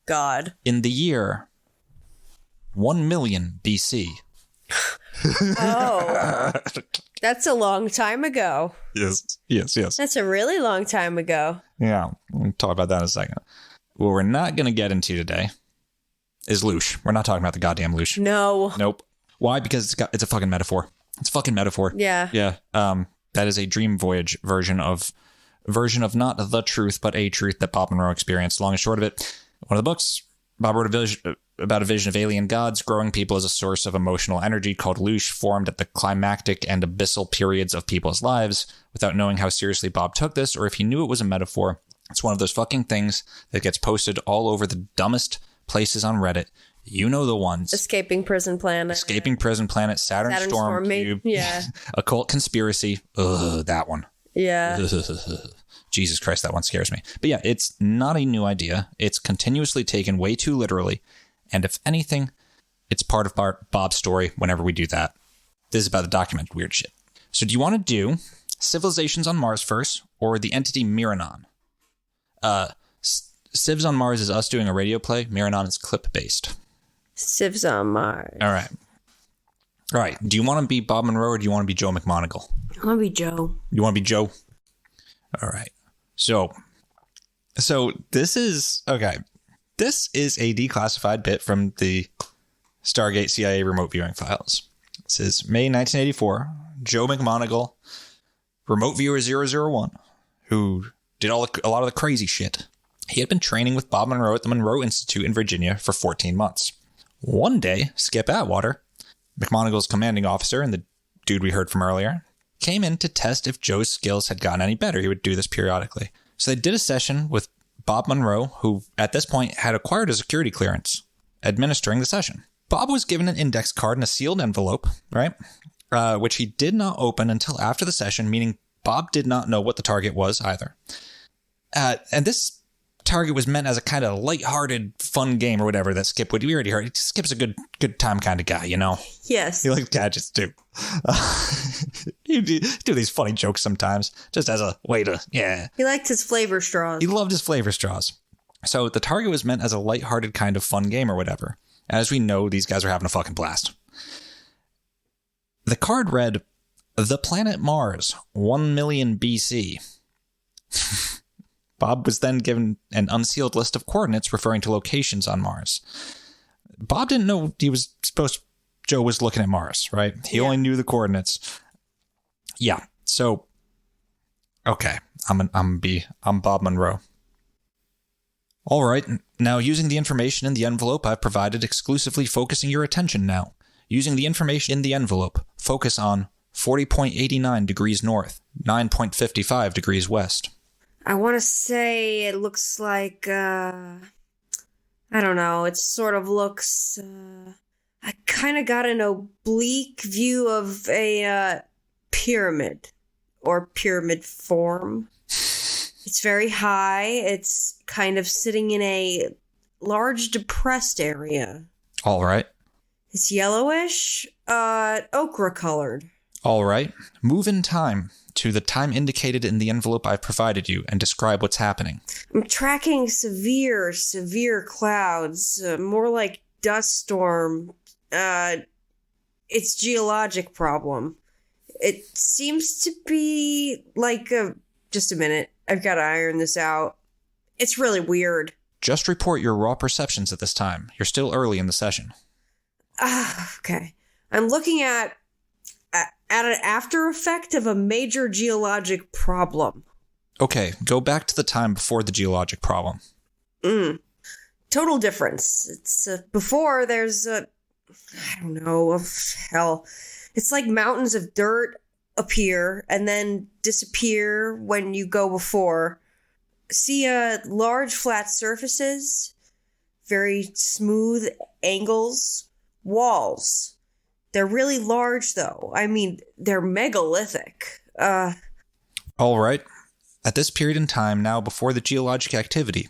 God. In the year 1 million BC. Oh. That's a long time ago. Yes. That's a really long time ago. Yeah. We'll talk about that in a second. What we're not going to get into today is Loosh. We're not talking about the goddamn Loosh. No. Nope. Why? Because it's a fucking metaphor. It's a fucking metaphor. Yeah. Yeah. That is a dream voyage version of not the truth, but a truth that Bob Monroe experienced. Long and short of it, one of the books, Bob wrote about a vision of alien gods growing people as a source of emotional energy called Loosh, formed at the climactic and abyssal periods of people's lives. Without knowing how seriously Bob took this, or if he knew it was a metaphor, it's one of those fucking things that gets posted all over the dumbest places on Reddit. You know the ones. Escaping Prison Planet, Saturn Storm Cube. Yeah. Occult Conspiracy. Ugh, that one. Yeah. Jesus Christ, that one scares me. But yeah, it's not a new idea. It's continuously taken way too literally. And if anything, it's part of Bob's story whenever we do that. This is about the documented weird shit. So do you want to do Civilizations on Mars first, or the entity Miranon? Civs on Mars is us doing a radio play. Miranon is clip-based. Civs on Mars. All right. Do you want to be Bob Monroe, or do you want to be Joe McMoneagle? I want to be Joe. You want to be Joe? All right. So this is, okay. This is a declassified bit from the Stargate CIA remote viewing files. This is May 1984. Joe McMoneagle, remote viewer 001, who did a lot of the crazy shit. He had been training with Bob Monroe at the Monroe Institute in Virginia for 14 months. One day, Skip Atwater, McMoneagle's commanding officer and the dude we heard from earlier, came in to test if Joe's skills had gotten any better. He would do this periodically. So they did a session with Bob Monroe, who at this point had acquired a security clearance, administering the session. Bob was given an index card in a sealed envelope, right? Which he did not open until after the session, meaning Bob did not know what the target was either. And this target was meant as a kind of lighthearted, fun game or whatever that Skip would. We already heard. Skip's a good time kind of guy, you know? Yes. He likes gadgets too. He do these funny jokes sometimes, just as a way to, yeah. He liked his flavor straws. He loved his flavor straws. So the target was meant as a lighthearted kind of fun game or whatever. As we know, these guys are having a fucking blast. The card read, "The planet Mars, 1 million BC." Bob was then given an unsealed list of coordinates referring to locations on Mars. Bob didn't know Joe was looking at Mars, right? He only knew the coordinates. Yeah. So, okay. I'm Bob Monroe. All right. Now, using the information in the envelope I've provided, exclusively focusing your attention now. Using the information in the envelope, focus on 40.89 degrees north, 9.55 degrees west. I want to say it looks like, I don't know, it sort of looks, I kind of got an oblique view of a pyramid, or pyramid form. It's very high. It's kind of sitting in a large depressed area. All right. It's yellowish, ochre colored. All right. Move in time to the time indicated in the envelope I've provided you and describe what's happening. I'm tracking severe clouds, more like dust storm. It's geologic problem. It seems to be like just a minute. I've got to iron this out. It's really weird. Just report your raw perceptions at this time. You're still early in the session. Okay. I'm looking at an after effect of a major geologic problem. Okay, go back to the time before the geologic problem. Total difference. It's before there's I don't know, hell. It's like mountains of dirt appear and then disappear when you go before. See large flat surfaces, very smooth angles, walls. They're really large, though. I mean, they're megalithic. All right. At this period in time, now before the geologic activity,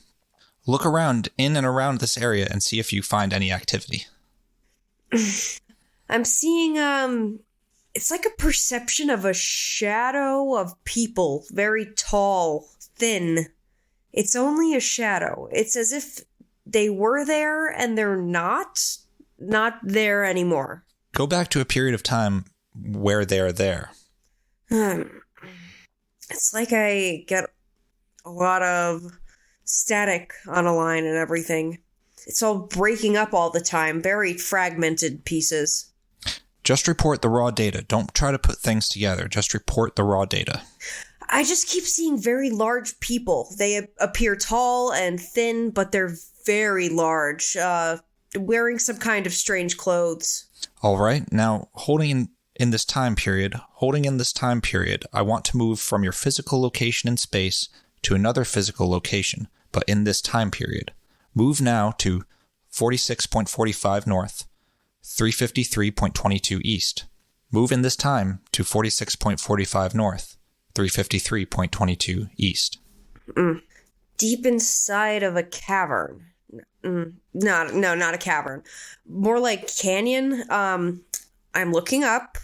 look around in and around this area and see if you find any activity. I'm seeing, it's like a perception of a shadow of people. Very tall, thin. It's only a shadow. It's as if they were there and they're not there anymore. Go back to a period of time where they're there. It's like I get a lot of static on a line and everything. It's all breaking up all the time. Very fragmented pieces. Just report the raw data. Don't try to put things together. Just report the raw data. I just keep seeing very large people. They appear tall and thin, but they're very large. Wearing some kind of strange clothes. All right. Now, holding in this time period, I want to move from your physical location in space to another physical location, but in this time period. Move now to 46.45 north, 353.22 east. Move in this time to 46.45 north, 353.22 east. Deep inside of a cavern. Not a cavern. More like canyon. I'm looking up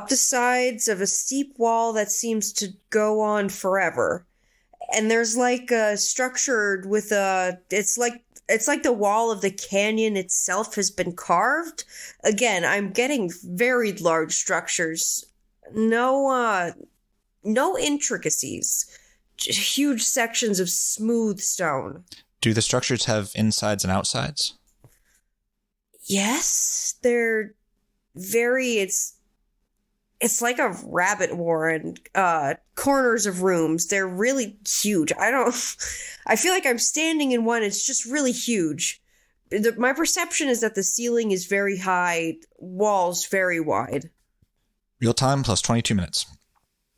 the sides of a steep wall that seems to go on forever. And there's like a structured with it's like the wall of the canyon itself has been carved. Again, I'm getting very large structures. No intricacies. Huge sections of smooth stone. Do the structures have insides and outsides? Yes, they're very, it's like a rabbit warren, corners of rooms. They're really huge. I feel like I'm standing in one. It's just really huge. My perception is that the ceiling is very high, walls very wide. Real time plus 22 minutes.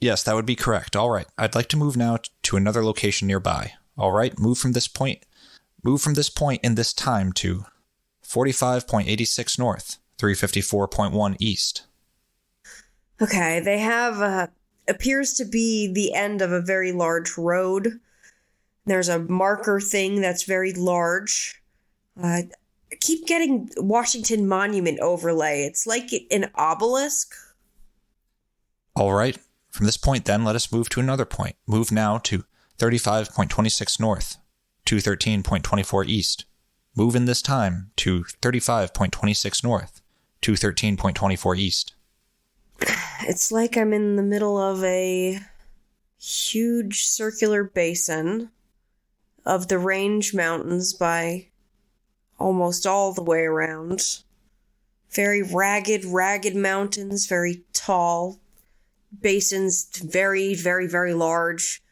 Yes, that would be correct. All right. I'd like to move now to another location nearby. All right. Move from this point in this time to 45.86 north, 354.1 east. Okay, they have appears to be the end of a very large road. There's a marker thing that's very large. I keep getting Washington Monument overlay. It's like an obelisk. All right. From this point, then, let us move to another point. Move now to 35.26 north, 213.24 east. Move in this time to 35.26 north, 213.24 east. It's like I'm in the middle of a huge circular basin of the Range Mountains by almost all the way around. Very ragged mountains, very tall. Basins, very, very, very large.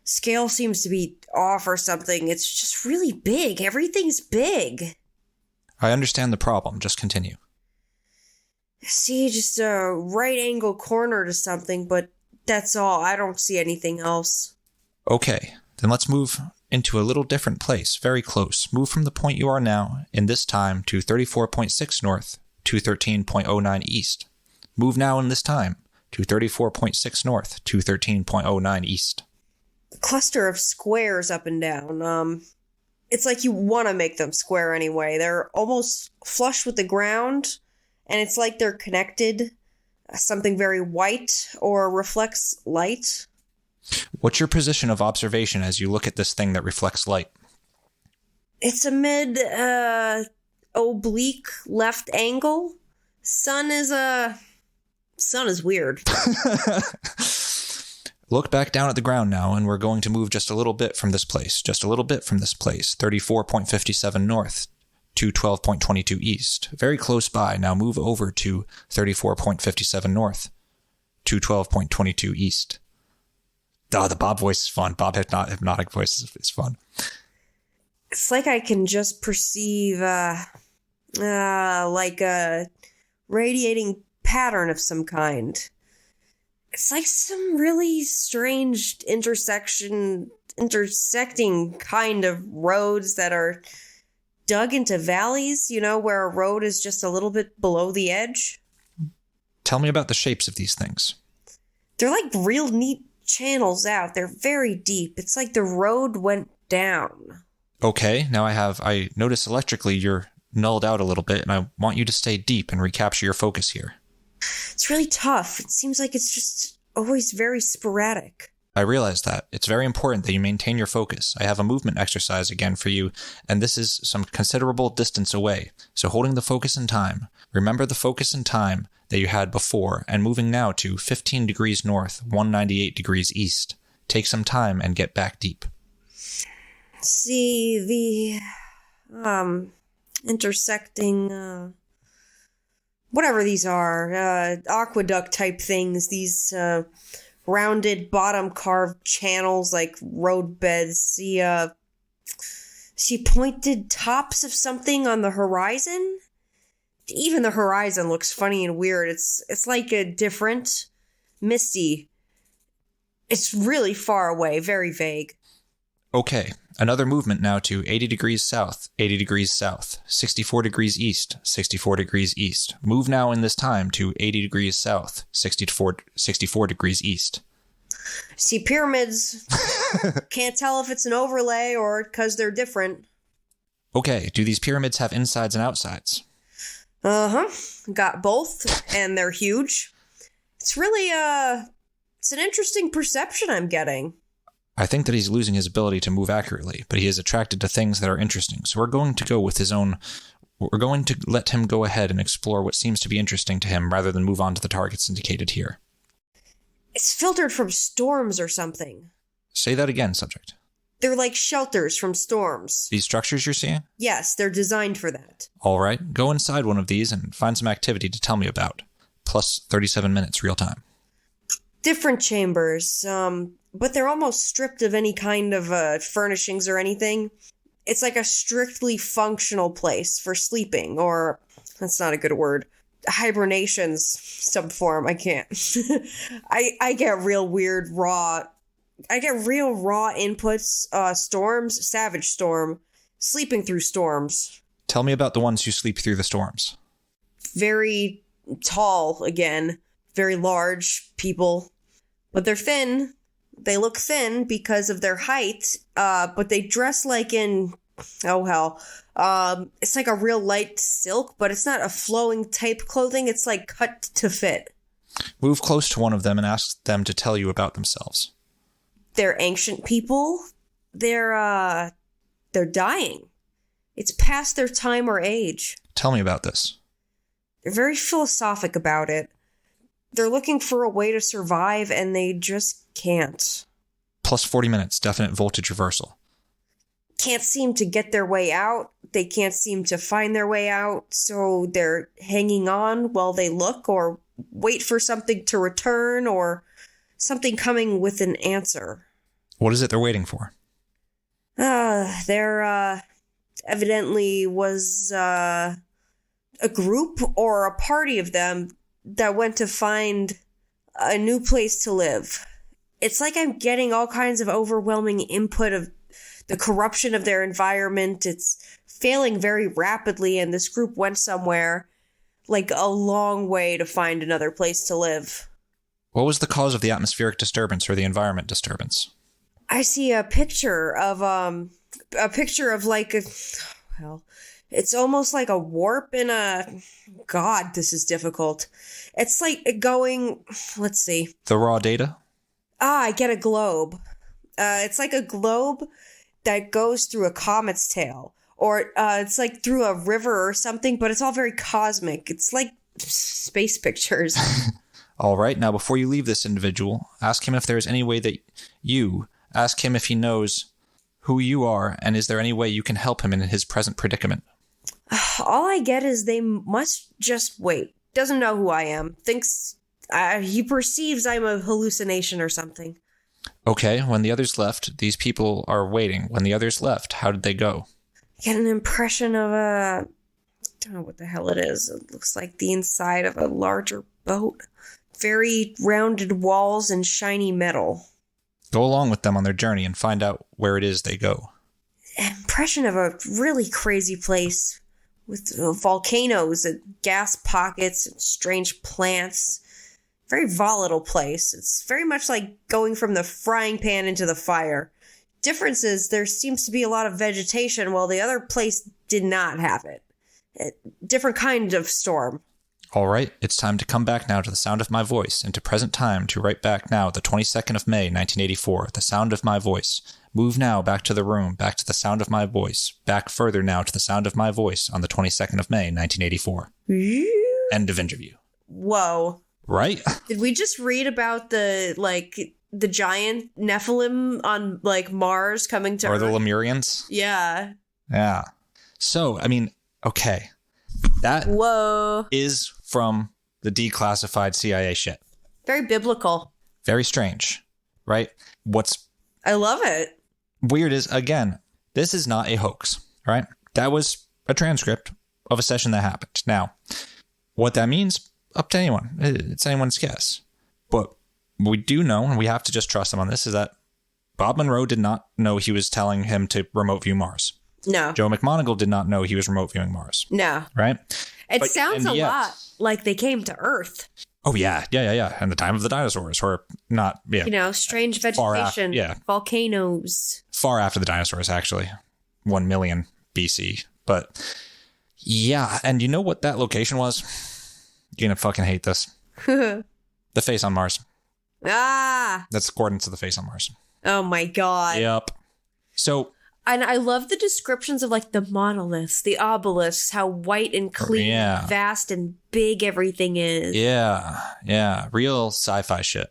Scale seems to be off or something. It's just really big. Everything's big. I understand the problem. Just continue. See, just a right angle corner to something, but that's all. I don't see anything else. Okay, then let's move into a little different place, very close. Move from the point you are now, in this time, to 34.6 north, 213.09 east. Move now in this time to 34.6 north, 213.09 east. A cluster of squares up and down. It's like you want to make them square anyway. They're almost flush with the ground, and it's like they're connected. Something very white or reflects light. What's your position of observation as you look at this thing that reflects light? It's a oblique left angle. Sun is weird. Look back down at the ground now, and we're going to move just a little bit from this place. 34.57 north, 212.22 east. Very close by. Now move over to 34.57 north, 212.22 east. Oh, the Bob voice is fun. Bob hypnotic voice is fun. It's like I can just perceive, like a radiating pattern of some kind. It's like some really strange intersecting kind of roads that are dug into valleys, where a road is just a little bit below the edge. Tell me about the shapes of these things. They're like real neat channels out. They're very deep. It's like the road went down. Okay, now I notice electrically you're nulled out a little bit, and I want you to stay deep and recapture your focus here. It's really tough. It seems like it's just always very sporadic. I realize that. It's very important that you maintain your focus. I have a movement exercise again for you, and this is some considerable distance away. So holding the focus in time. Remember the focus in time that you had before, and moving now to 15 degrees north, 198 degrees east. Take some time and get back deep. See, the intersecting, whatever these are, aqueduct type things, these rounded bottom carved channels like road beds. See pointed tops of something on the horizon. Even the horizon looks funny and weird. It's like a different, misty. It's really far away, very vague. Okay, another movement now to 80 degrees south, 80 degrees south, 64 degrees east, 64 degrees east. Move now in this time to 80 degrees south, 64 degrees east. See pyramids. Can't tell if it's an overlay or because they're different. Okay, do these pyramids have insides and outsides? Uh-huh. Got both, and they're huge. It's really, it's an interesting perception I'm getting. I think that he's losing his ability to move accurately, but he is attracted to things that are interesting. So we're going to let him go ahead and explore what seems to be interesting to him rather than move on to the targets indicated here. It's filtered from storms or something. Say that again, subject. They're like shelters from storms. These structures you're seeing? Yes, they're designed for that. All right, go inside one of these and find some activity to tell me about. Plus 37 minutes real time. Different chambers, but they're almost stripped of any kind of furnishings or anything. It's like a strictly functional place for sleeping, or that's not a good word. hibernation's some form. I can't. I get real weird raw. I get real raw inputs. Storms, Savage Storm, sleeping through storms. Tell me about the ones who sleep through the storms. Very tall again, very large people, but they're thin. They look thin because of their height, but they dress like in, oh hell, it's like a real light silk, but it's not a flowing type clothing. It's like cut to fit. Move close to one of them and ask them to tell you about themselves. They're ancient people. They're dying. It's past their time or age. Tell me about this. They're very philosophic about it. They're looking for a way to survive, and they just can't. Plus 40 minutes, definite voltage reversal. Can't seem to get their way out. They can't seem to find their way out, so they're hanging on while they look or wait for something to return or something coming with an answer. What is it they're waiting for? There evidently was a group or a party of them that went to find a new place to live. It's like I'm getting all kinds of overwhelming input of the corruption of their environment. It's failing very rapidly, and this group went somewhere, like a long way, to find another place to live. What was the cause of the atmospheric disturbance or the environment disturbance? I see a picture of like a, well, it's almost like a warp in a, God, this is difficult. It's like going, let's see. The raw data? I get a globe. It's like a globe that goes through a comet's tail, or it's like through a river or something, but it's all very cosmic. It's like space pictures. All right, now before you leave this individual, ask him if there is any way that ask him if he knows who you are, and is there any way you can help him in his present predicament? All I get is they must just wait. Doesn't know who I am. Thinks he perceives I'm a hallucination or something. Okay, when the others left, these people are waiting. When the others left, how did they go? I get an impression of I don't know what the hell it is. It looks like the inside of a larger boat. Very rounded walls and shiny metal. Go along with them on their journey and find out where it is they go. Impression of a really crazy place with volcanoes and gas pockets and strange plants. Very volatile place. It's very much like going from the frying pan into the fire. Difference is there seems to be a lot of vegetation while the other place did not have it. Different kind of storm. All right, it's time to come back now to the sound of my voice, into present time to write back now the 22nd of May, 1984, the sound of my voice. Move now back to the room, back to the sound of my voice. Back further now to the sound of my voice on the 22nd of May, 1984. End of interview. Whoa. Right? Did we just read about the giant Nephilim on, like, Mars coming to Or Earth? the Lemurians? Yeah. Yeah. So, I mean, okay. That is from the declassified CIA shit. Very biblical. Very strange, right? What's I love it. Weird is, again, this is not a hoax, right? That was a transcript of a session that happened. Now, what that means, up to anyone. It's anyone's guess. But we do know, and we have to just trust him on this, is that Bob Monroe did not know he was telling him to remote view Mars. No. Joe McMoneagle did not know he was remote viewing Mars. No. Right? It sounds a lot like they came to Earth. Oh, yeah. And the time of the dinosaurs, or not. Yeah. You know, strange vegetation. Volcanoes. Far after the dinosaurs, actually. 1 million BC. But yeah. And you know what that location was? You're going to fucking hate this. The face on Mars. Ah. That's the coordinates of the face on Mars. Oh, my God. Yep. So. And I love the descriptions of, like, the monoliths, the obelisks, how white and clean, vast and big everything is. Yeah. Real sci-fi shit.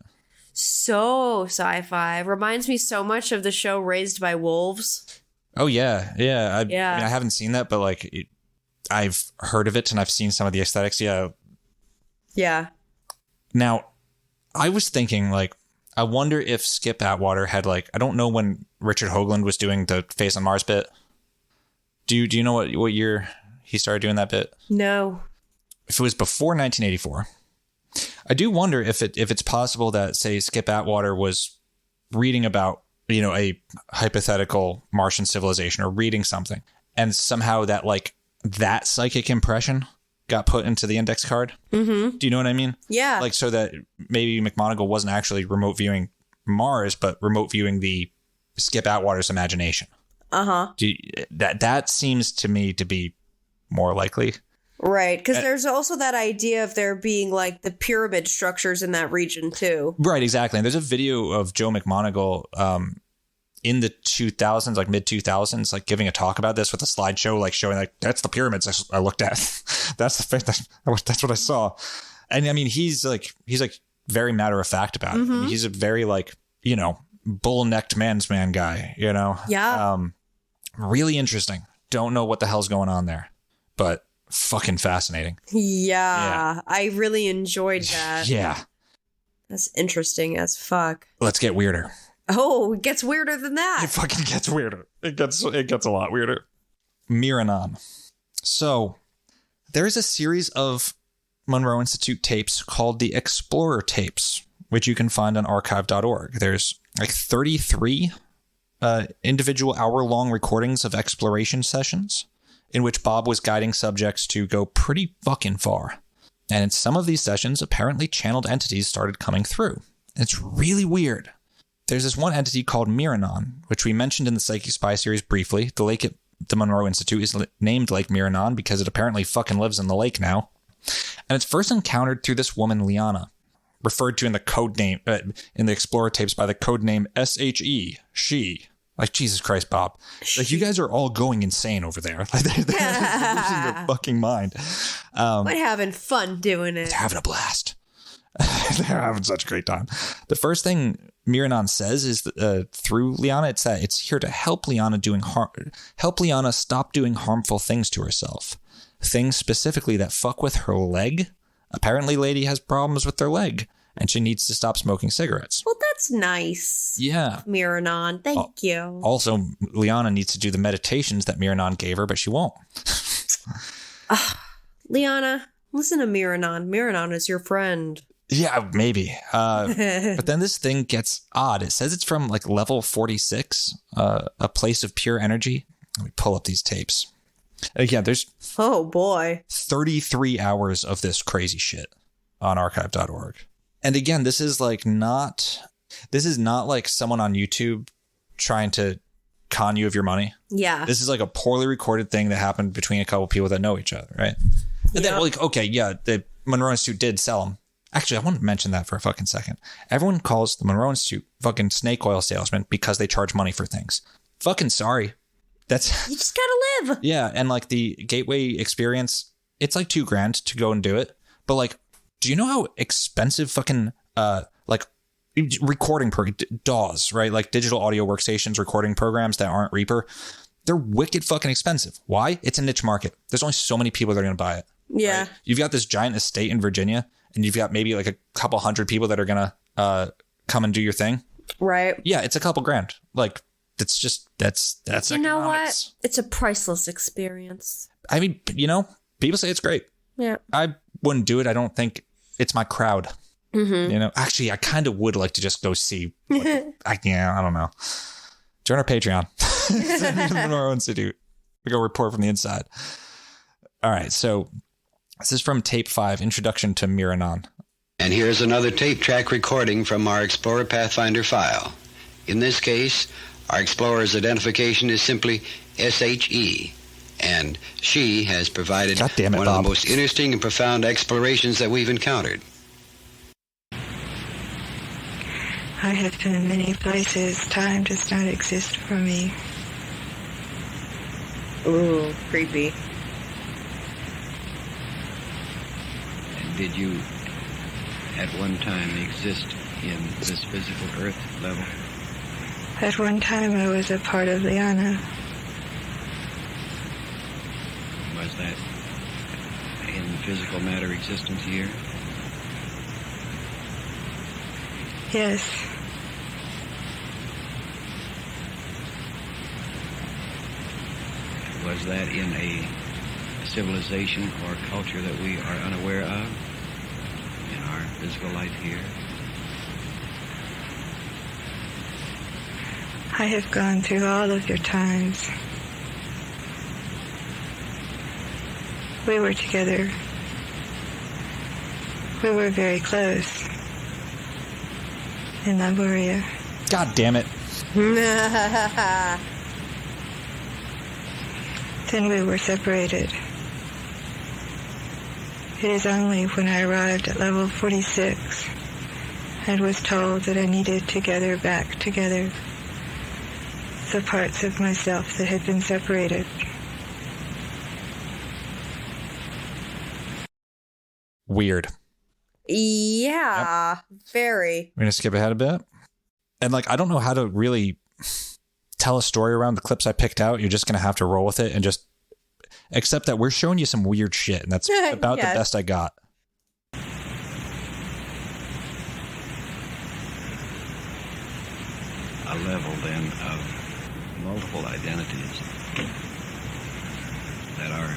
So sci-fi. Reminds me so much of the show Raised by Wolves. Oh, yeah. I mean, I haven't seen that, but, like, I've heard of it and I've seen some of the aesthetics. Yeah. Now, I was thinking, like, I wonder if Skip Atwater had, like, I don't know when Richard Hoagland was doing the Face on Mars bit. Do you know what year he started doing that bit? No. if it was before 1984, I do wonder if it's possible that, say, Skip Atwater was reading about, you know, a hypothetical Martian civilization or reading something, and somehow that, like, that psychic impression got put into the index card. Mm-hmm. Do you know what I mean? Yeah. Like, so that maybe McMonagall wasn't actually remote viewing Mars, but remote viewing the Skip Atwater's imagination. Uh-huh. That seems to me to be more likely. Right, because there's also that idea of there being, like, the pyramid structures in that region, too. Right, exactly. And there's a video of Joe McMoneagle in the 2000s, like mid-2000s, like giving a talk about this with a slideshow, like showing, like, that's the pyramids I looked at. That's what I saw. And, I mean, he's very matter-of-fact about it. I mean, he's a very, like, you know, bull-necked man's man guy, you know? Yeah. Really interesting. Don't know what the hell's going on there, but fucking fascinating. Yeah. I really enjoyed that. Yeah. That's interesting as fuck. Let's get weirder. Oh, it gets weirder than that. It fucking gets weirder. It gets a lot weirder. Miranon. So there is a series of Monroe Institute tapes called the Explorer tapes, which you can find on archive.org. There's like 33 individual hour-long recordings of exploration sessions in which Bob was guiding subjects to go pretty fucking far. And in some of these sessions, apparently channeled entities started coming through. It's really weird. There's this one entity called Miranon, which we mentioned in the Psychic Spy series briefly. The lake at the Monroe Institute is named Lake Miranon because it apparently fucking lives in the lake now. And it's first encountered through this woman, Liana, referred to in the code name, in the Explorer tapes by the code name SHE, she. Like, Jesus Christ, Bob. Like, you guys are all going insane over there. Like, they're losing their fucking mind. We're having fun doing it. They're having a blast. They're having such a great time. The first thing Miranon says is through Liana, it's that it's here to help Liana stop doing harmful things to herself. Things specifically that fuck with her leg. Apparently, lady has problems with their leg, and she needs to stop smoking cigarettes. Well, that's nice. Yeah. Miranon, thank you. Also, Liana needs to do the meditations that Miranon gave her, but she won't. Liana, listen to Miranon. Miranon is your friend. Yeah, maybe. But then this thing gets odd. It says it's from like level 46, a place of pure energy. Let me pull up these tapes. Again, there's 33 hours of this crazy shit on archive.org. And again, this is not like someone on YouTube trying to con you of your money. Yeah. This is like a poorly recorded thing that happened between a couple people that know each other, right? And then, like, okay, yeah, the Monroe Institute did sell them. Actually, I want to mention that for a fucking second. Everyone calls the Monroe Institute fucking snake oil salesmen because they charge money for things. Fucking sorry. You just gotta live. Yeah, and like the Gateway experience, it's like $2,000 to go and do it. But like, do you know how expensive fucking like recording DAWs, right? Like digital audio workstations, recording programs that aren't Reaper, they're wicked fucking expensive. Why? It's a niche market. There's only so many people that are going to buy it. Yeah. Right? You've got this giant estate in Virginia, and you've got maybe like a couple hundred people that are going to come and do your thing. Right. Yeah, it's a couple grand. Like, that's you know what? It's a priceless experience. I mean, you know, people say it's great. Yeah. I wouldn't do it. I don't think it's my crowd. Mm-hmm. You know, actually, I kind of would like to just go see. I don't know. Join our Patreon. Monroe Institute. We go report from the inside. All right. So this is from tape 5, Introduction to Miranon. And here's another tape track recording from our Explorer Pathfinder file. In this case, our Explorer's identification is simply SHE, and she has provided one of the most interesting and profound explorations that we've encountered. I have been in many places. Time does not exist for me. Ooh, creepy. And did you, at one time, exist in this physical Earth level? At one time, I was a part of Liana. Was that in physical matter existence here? Yes. Was that in a civilization or culture that we are unaware of in our physical life here? I have gone through all of your times. We were together. We were very close. In love, were you? God damn it. Then we were separated. It is only when I arrived at level 46 and was told that I needed to gather back together the parts of myself that had been separated. Weird. Yeah, very. We're going to skip ahead a bit. And like, I don't know how to really tell a story around the clips I picked out. You're just going to have to roll with it and just accept that we're showing you some weird shit. And that's about the best I got. A level then of multiple identities that are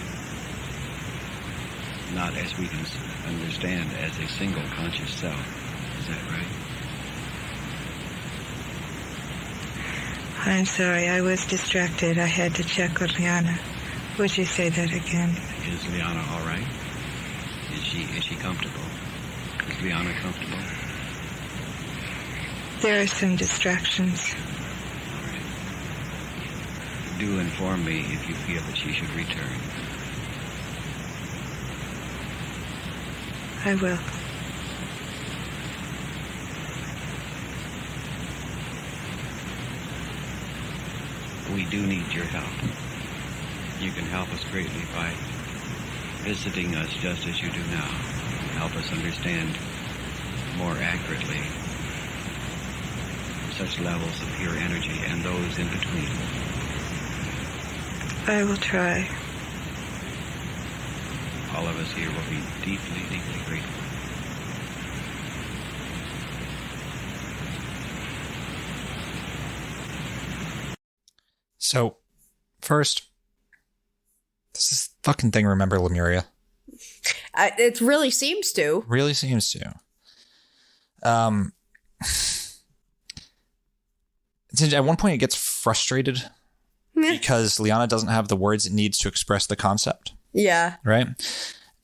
not, as we can understand, as a single conscious self. Is that right? I'm sorry, I was distracted. I had to check with Liana. Would you say that again? Is Liana all right? Is she comfortable? Is Liana comfortable? There are some distractions. All right. Do inform me if you feel that she should return. I will. We do need your help. You can help us greatly by visiting us just as you do now. Help us understand more accurately such levels of pure energy and those in between. I will try. All of us here will be deeply, deeply grateful. So, first, does this fucking thing remember Lemuria? It really seems to. Really seems to. At one point, it gets frustrated because Liana doesn't have the words it needs to express the concept. Yeah. Right?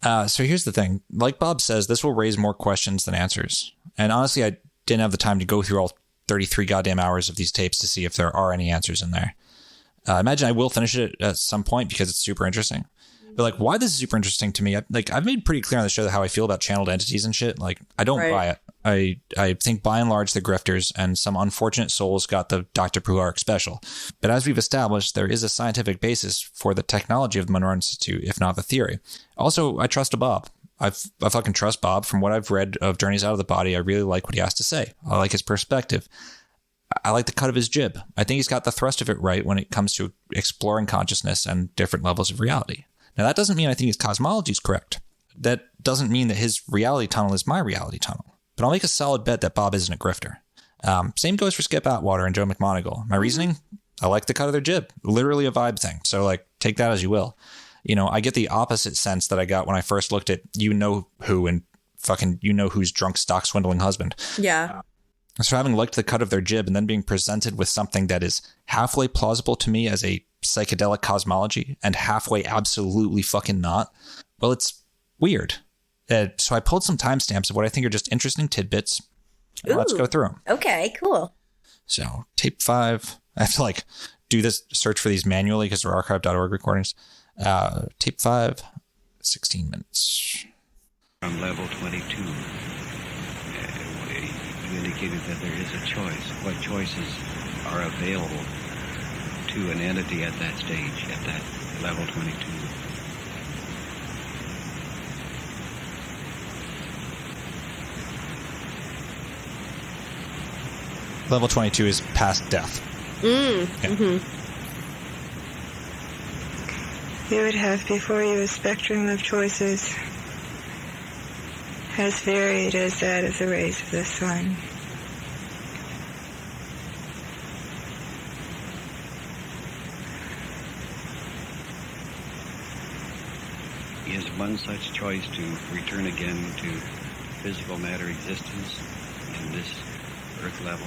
So here's the thing. Like Bob says, this will raise more questions than answers. And honestly, I didn't have the time to go through all 33 goddamn hours of these tapes to see if there are any answers in there. I imagine I will finish it at some point because it's super interesting. But like, why this is super interesting to me, I've made pretty clear on the show how I feel about channeled entities and shit. Like, I don't buy it. I think by and large, the grifters and some unfortunate souls got the Dr. Pruark special. But as we've established, there is a scientific basis for the technology of the Monroe Institute, if not the theory. Also, I trust Bob. I fucking trust Bob. From what I've read of Journeys Out of the Body, I really like what he has to say. I like his perspective. I like the cut of his jib. I think he's got the thrust of it right when it comes to exploring consciousness and different levels of reality. Now, that doesn't mean I think his cosmology is correct. That doesn't mean that his reality tunnel is my reality tunnel. But I'll make a solid bet that Bob isn't a grifter. Same goes for Skip Atwater and Joe McMoneagle. My reasoning? I like the cut of their jib. Literally a vibe thing. So, like, take that as you will. You know, I get the opposite sense that I got when I first looked at You Know Who and fucking You Know Who's drunk stock swindling husband. Yeah. So having liked the cut of their jib and then being presented with something that is halfway plausible to me as a psychedelic cosmology and halfway absolutely fucking not, well, it's weird. So I pulled some timestamps of what I think are just interesting tidbits. Let's go through them. Okay, cool. So tape 5. I have to like do this search for these manually because they're archive.org recordings. Tape 5, 16 minutes. From level 22, you indicated that there is a choice. What choices are available to an entity at that stage, at that level 22? Level 22 is past death. You would have before you a spectrum of choices as varied as that of the rays of the sun. one such choice to return again to physical matter existence in this earth level?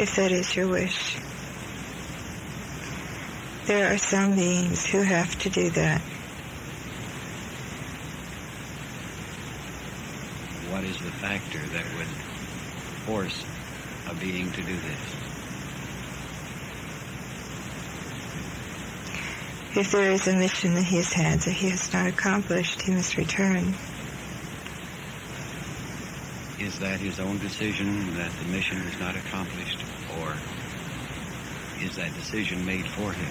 If that is your wish. There are some beings who have to do that. What is the factor that would force a being to do this? If there is a mission that he has had that he has not accomplished, he must return. Is that his own decision that the mission is not accomplished, or is that decision made for him?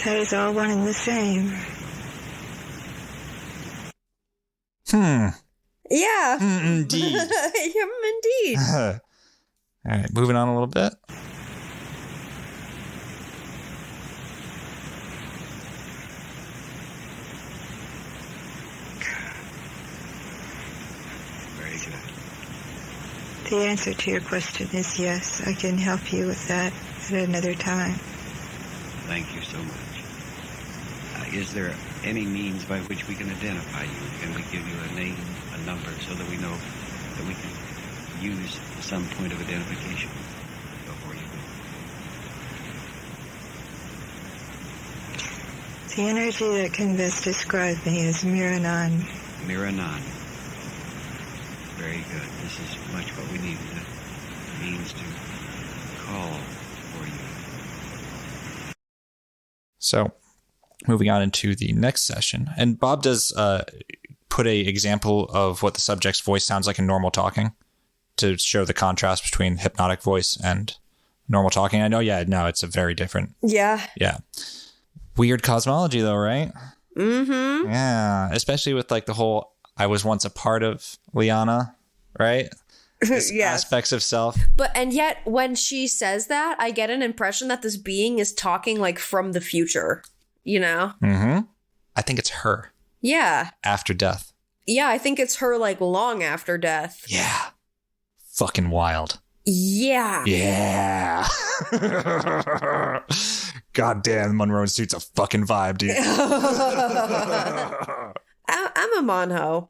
That is all one and the same. Yeah. Indeed. Indeed. All right, moving on a little bit. Very good. The answer to your question is yes. I can help you with that at another time. Thank you so much. Is there any means by which we can identify you? Can we give you a name, a number, so that we know that we can use some point of identification before you go? The energy that can best describe me is Miranon. Miranon. Very good. This is much what we need. The means to call for you. So, moving on into the next session. And Bob does put a example of what the subject's voice sounds like in normal talking to show the contrast between hypnotic voice and normal talking. I know, it's a very different. Yeah. Yeah. Weird cosmology, though, right? Mm-hmm. Yeah. Especially with like the whole, I was once a part of Liana, right? Yes. Aspects of self. And yet, when she says that, I get an impression that this being is talking like from the future. You know? Mm-hmm. I think it's her. Yeah. After death. Yeah, I think it's her like long after death. Yeah. Fucking wild. Yeah. Yeah. Goddamn, Monroe Institute's a fucking vibe, dude. I'm a Monho.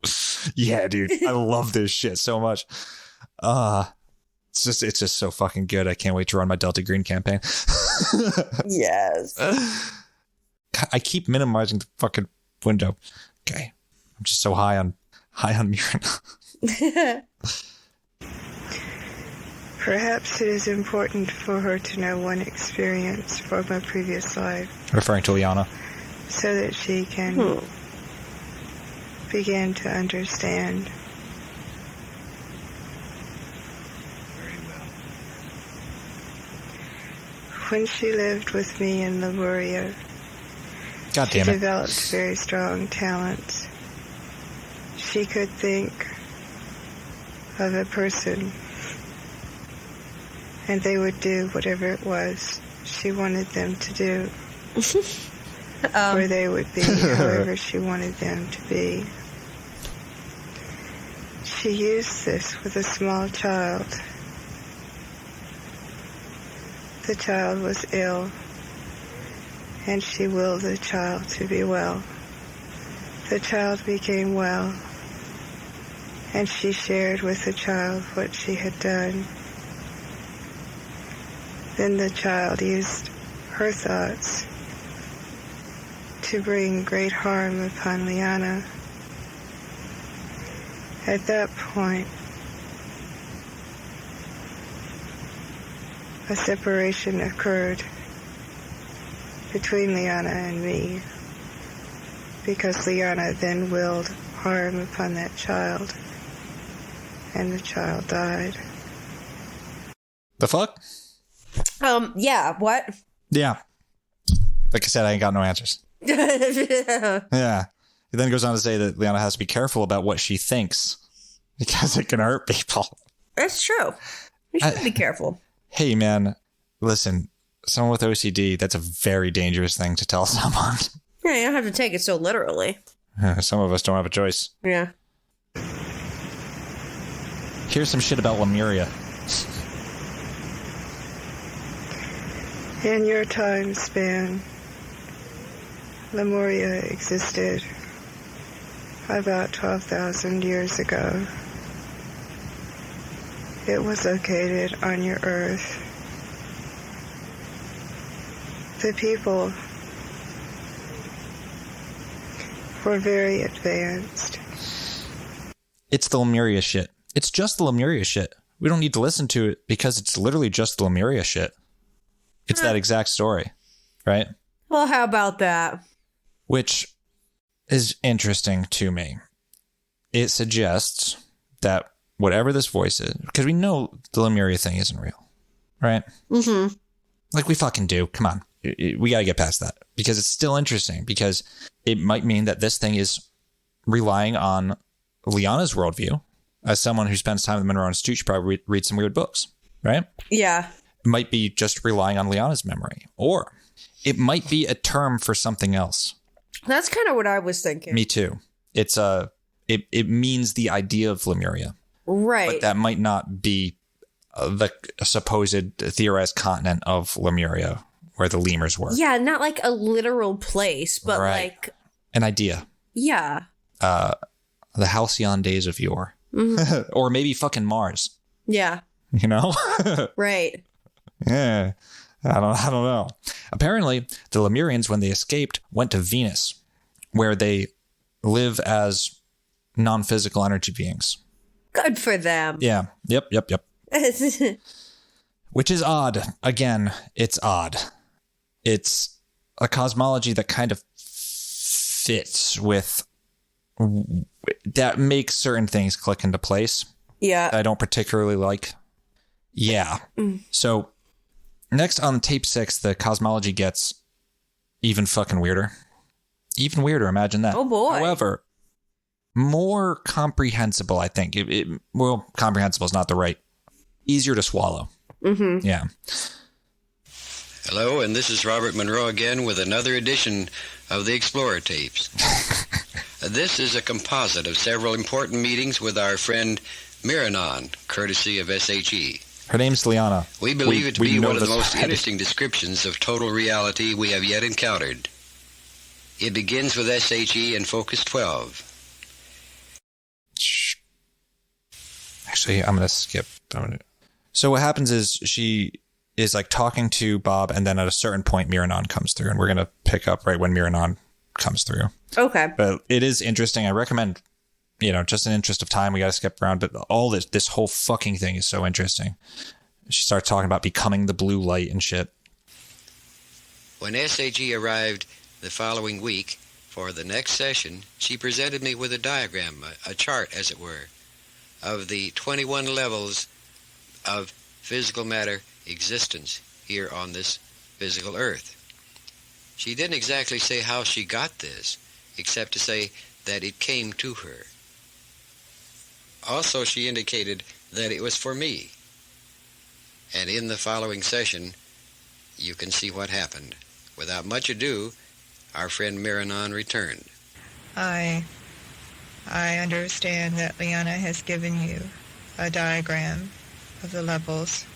Yeah, dude. I love this shit so much. It's just so fucking good. I can't wait to run my Delta Green campaign. Yes. I keep minimizing the fucking window. Okay. I'm just so high on Miranon. Perhaps it is important for her to know one experience from a previous life. Referring to Liana. So that she can begin to understand. Very well. When she lived with me in Lemuria, God she damn it. developed very strong talents. She could think of a person, and they would do whatever it was she wanted them to do. Or they would be however she wanted them to be. She used this with a small child. The child was ill, and she willed the child to be well. The child became well, and she shared with the child what she had done. Then the child used her thoughts to bring great harm upon Liana. At that point, a separation occurred between Liana and me, because Liana then willed harm upon that child, and the child died. The fuck? Yeah, what? Yeah. Like I said, I ain't got no answers. Yeah. It then goes on to say that Liana has to be careful about what she thinks because it can hurt people. That's true. You should be careful. Hey, man, listen, someone with OCD, that's a very dangerous thing to tell someone. Yeah, you don't have to take it so literally. Some of us don't have a choice. Yeah. Here's some shit about Lemuria. In your time span, Lemuria existed about 12,000 years ago. It was located on your Earth. The people were very advanced. It's the Lemuria shit. It's just the Lemuria shit. We don't need to listen to it because it's literally just the Lemuria shit. It's that exact story, right? Well, how about that? Which is interesting to me. It suggests that whatever this voice is, because we know the Lemuria thing isn't real, right? Mm-hmm. Like we fucking do. Come on. We got to get past that because it's still interesting because it might mean that this thing is relying on Liana's worldview. As someone who spends time at the Monroe Institute, should probably read some weird books, right? Yeah. It might be just relying on Liana's memory, or it might be a term for something else. That's kind of what I was thinking. Me too. It's it means the idea of Lemuria, right? But that might not be the supposed theorized continent of Lemuria where the lemurs were. Yeah, not like a literal place, but like an idea. Yeah. The halcyon days of yore. Mm-hmm. Or maybe fucking Mars. Yeah. You know? Right. Yeah. I don't know. Apparently, the Lemurians, when they escaped, went to Venus, where they live as non-physical energy beings. Good for them. Yeah. Yep. Which is odd. Again, it's odd. It's a cosmology that kind of fits with... that makes certain things click into place. Yeah. I don't particularly like. Yeah. So next on tape 6, the cosmology gets even fucking weirder. Even weirder. Imagine that. Oh boy. However, more comprehensible, I think. Well, comprehensible is not the right. Easier to swallow. Mm-hmm. Yeah. Hello, and this is Robert Monroe again with another edition of the Explorer Tapes. This is a composite of several important meetings with our friend Miranon, courtesy of SHE. Her name's Liana. We believe it to be one of the most interesting descriptions of total reality we have yet encountered. It begins with SHE and Focus 12. Actually, I'm going to skip. So what happens is she is like talking to Bob, and then at a certain point, Miranon comes through, and we're going to pick up right when Miranon comes through. Okay. But it is interesting. I recommend, just in interest of time, we got to skip around, but all this whole fucking thing is so interesting. She starts talking about becoming the blue light and shit. When SAG arrived the following week for the next session, she presented me with a diagram, a chart, as it were, of the 21 levels of physical matter existence here on this physical earth. She didn't exactly say how she got this, except to say that it came to her. Also, she indicated that it was for me. And in the following session, you can see what happened. Without much ado, our friend Miranon returned. I understand that Liana has given you a diagram of the levels.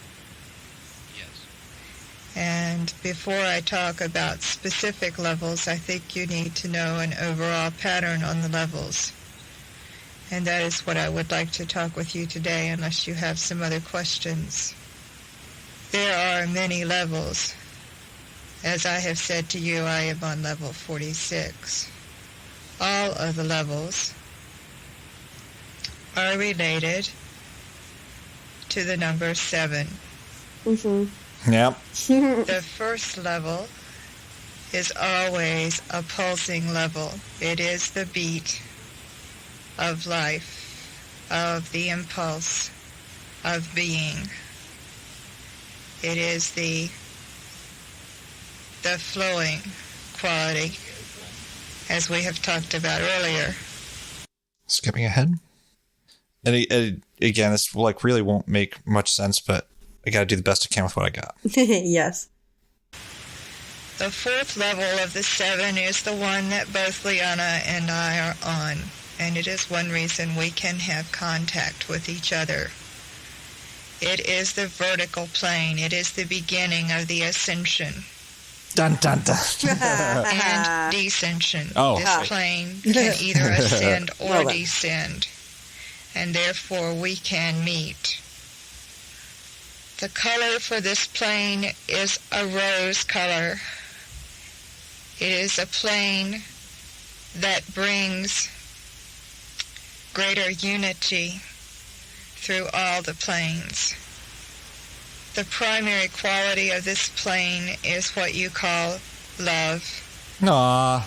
And before I talk about specific levels, I think you need to know an overall pattern on the levels. And that is what I would like to talk with you today, unless you have some other questions. There are many levels. As I have said to you, I am on level 46. All of the levels are related to the number 7. Mm-hmm. Yep. The first level is always a pulsing level. It is the beat of life, of the impulse of being. It is the flowing quality, as we have talked about earlier. Skipping ahead. And again, this really won't make much sense, but I got to do the best I can with what I got. Yes. The fourth level of the 7 is the one that both Liana and I are on, and it is one reason we can have contact with each other. It is the vertical plane. It is the beginning of the ascension. Dun, dun, dun. And descension. Oh. This plane can either ascend or descend, and therefore we can meet. The color for this plane is a rose color. It is a plane that brings greater unity through all the planes. The primary quality of this plane is what you call love. Aww.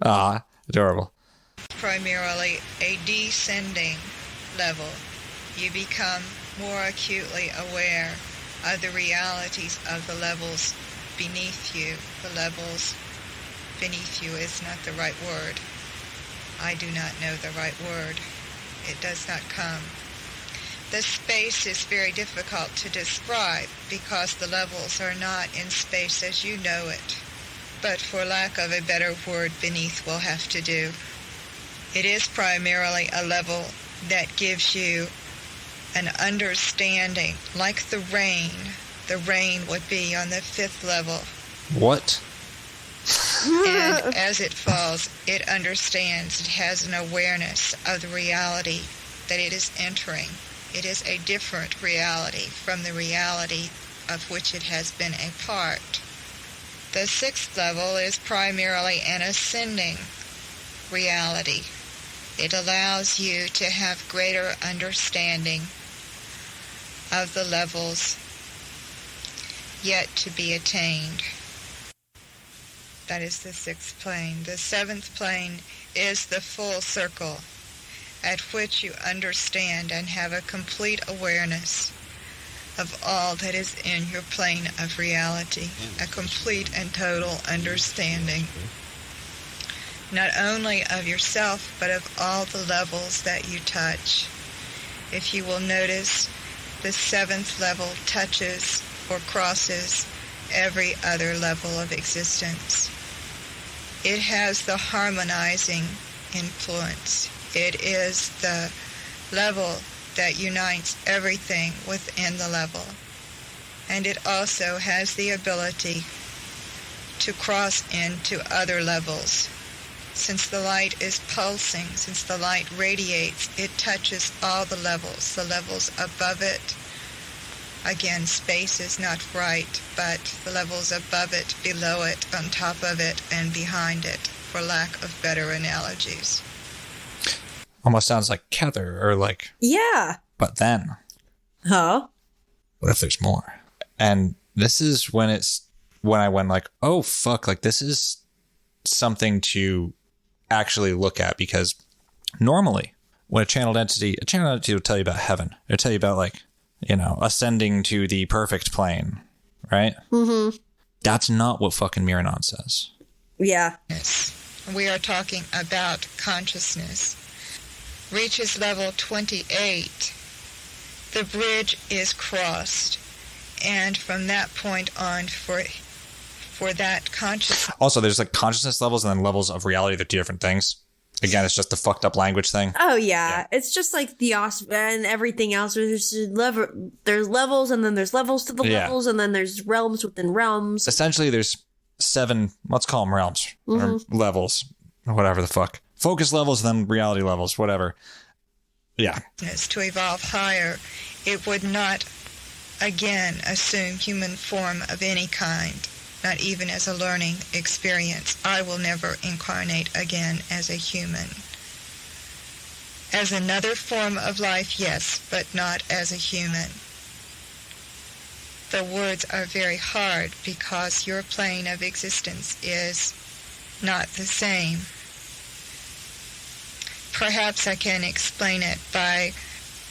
Aww. Adorable. Primarily a descending level. You become more acutely aware of the realities of the levels beneath you. The levels beneath you is not the right word. I do not know the right word. It does not come. The space is very difficult to describe because the levels are not in space as you know it. But for lack of a better word, beneath will have to do. It is primarily a level that gives you an understanding, like the rain. The rain would be on the 5th level. What? And as it falls, it understands, it has an awareness of the reality that it is entering. It is a different reality from the reality of which it has been a part. The 6th level is primarily an ascending reality. It allows you to have greater understanding of the levels yet to be attained. That is the 6th plane. The 7th plane is the full circle, at which you understand and have a complete awareness of all that is in your plane of reality, a complete and total understanding, not only of yourself, but of all the levels that you touch. If you will notice, the 7th level touches or crosses every other level of existence. It has the harmonizing influence. It is the level that unites everything within the level. And it also has the ability to cross into other levels. Since the light is pulsing, since the light radiates, it touches all the levels above it. Again, space is not right, but the levels above it, below it, on top of it, and behind it, for lack of better analogies. Almost sounds like Kether, or like... Yeah. But then... Huh? What if there's more? And this is when I went like, oh, fuck, like this is something to actually look at, because normally when a channeled entity will tell you about heaven. It'll tell you about like, ascending to the perfect plane, right? Mm-hmm. That's not what fucking Miranon says. Yeah. We are talking about consciousness. Reaches level 28, the bridge is crossed, and from that point on, for that consciousness. Also, there's like consciousness levels and then levels of reality. They're two different things. Again, it's just the fucked up language thing. Oh yeah. It's just like the and everything else. There's levels, and then there's levels to the levels, and then there's realms within realms. Essentially, there's 7. Let's call them realms or levels, or whatever the fuck. Focus levels, then reality levels, whatever. Yeah. To evolve higher, it would not again assume human form of any kind. Not even as a learning experience. I will never incarnate again as a human. As another form of life, yes, but not as a human. The words are very hard because your plane of existence is not the same. Perhaps I can explain it by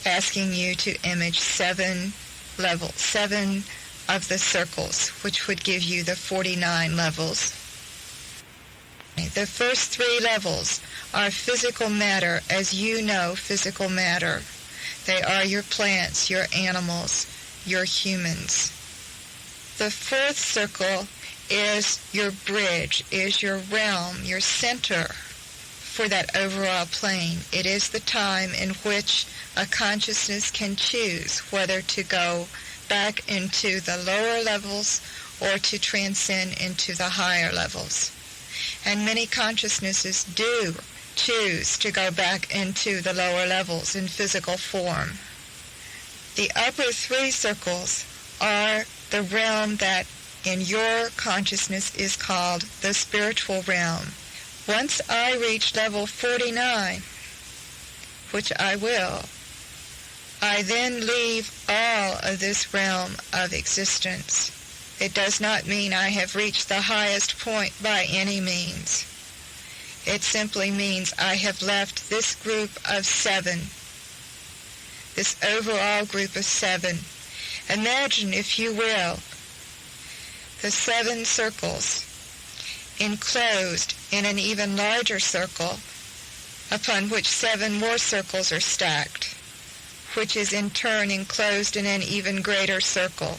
asking you to image 7 levels, 7 of the circles, which would give you the 49 levels. The first 3 levels are physical matter, as you know physical matter. They are your plants, your animals, your humans. The 4th circle is your bridge, is your realm, your center for that overall plane. It is the time in which a consciousness can choose whether to go back into the lower levels or to transcend into the higher levels. And many consciousnesses do choose to go back into the lower levels in physical form. The upper three circles are the realm that in your consciousness is called the spiritual realm. Once I reach level 49, which I will, I then leave all of this realm of existence. It does not mean I have reached the highest point by any means. It simply means I have left this group of 7, this overall group of 7. Imagine, if you will, the 7 circles enclosed in an even larger circle upon which 7 more circles are stacked, which is in turn enclosed in an even greater circle.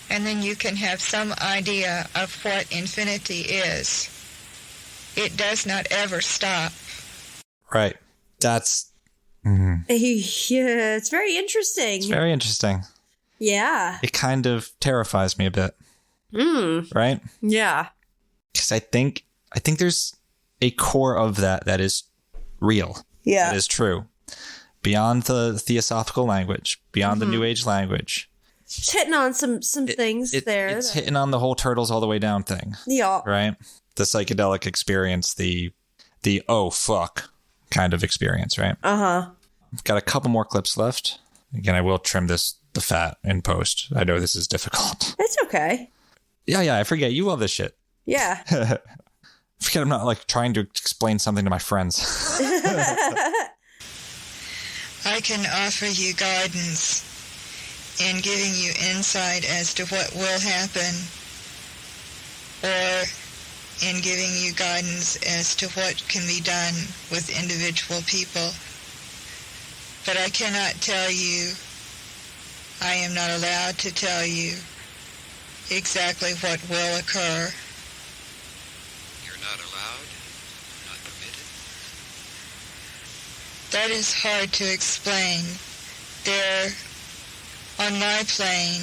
And then you can have some idea of what infinity is. It does not ever stop. Right. That's... Yeah, it's very interesting. It's very interesting. Yeah. It kind of terrifies me a bit. Right? Yeah. Because I think there's a core of that is real. Yeah. That is true. Beyond the theosophical language, beyond the New Age language. It's hitting on some things there. It's hitting on the whole turtles all the way down thing. Yeah. Right? The psychedelic experience, the oh fuck kind of experience, right? Uh-huh. I've got a couple more clips left. Again, I will trim the fat in post. I know this is difficult. It's okay. Yeah, I forget. You love this shit. Yeah. Forget I'm not like trying to explain something to my friends. I can offer you guidance in giving you insight as to what will happen, or in giving you guidance as to what can be done with individual people. But I cannot tell you, I am not allowed to tell you exactly what will occur. You're not allowed? Not permitted? That is hard to explain. There, on my plane,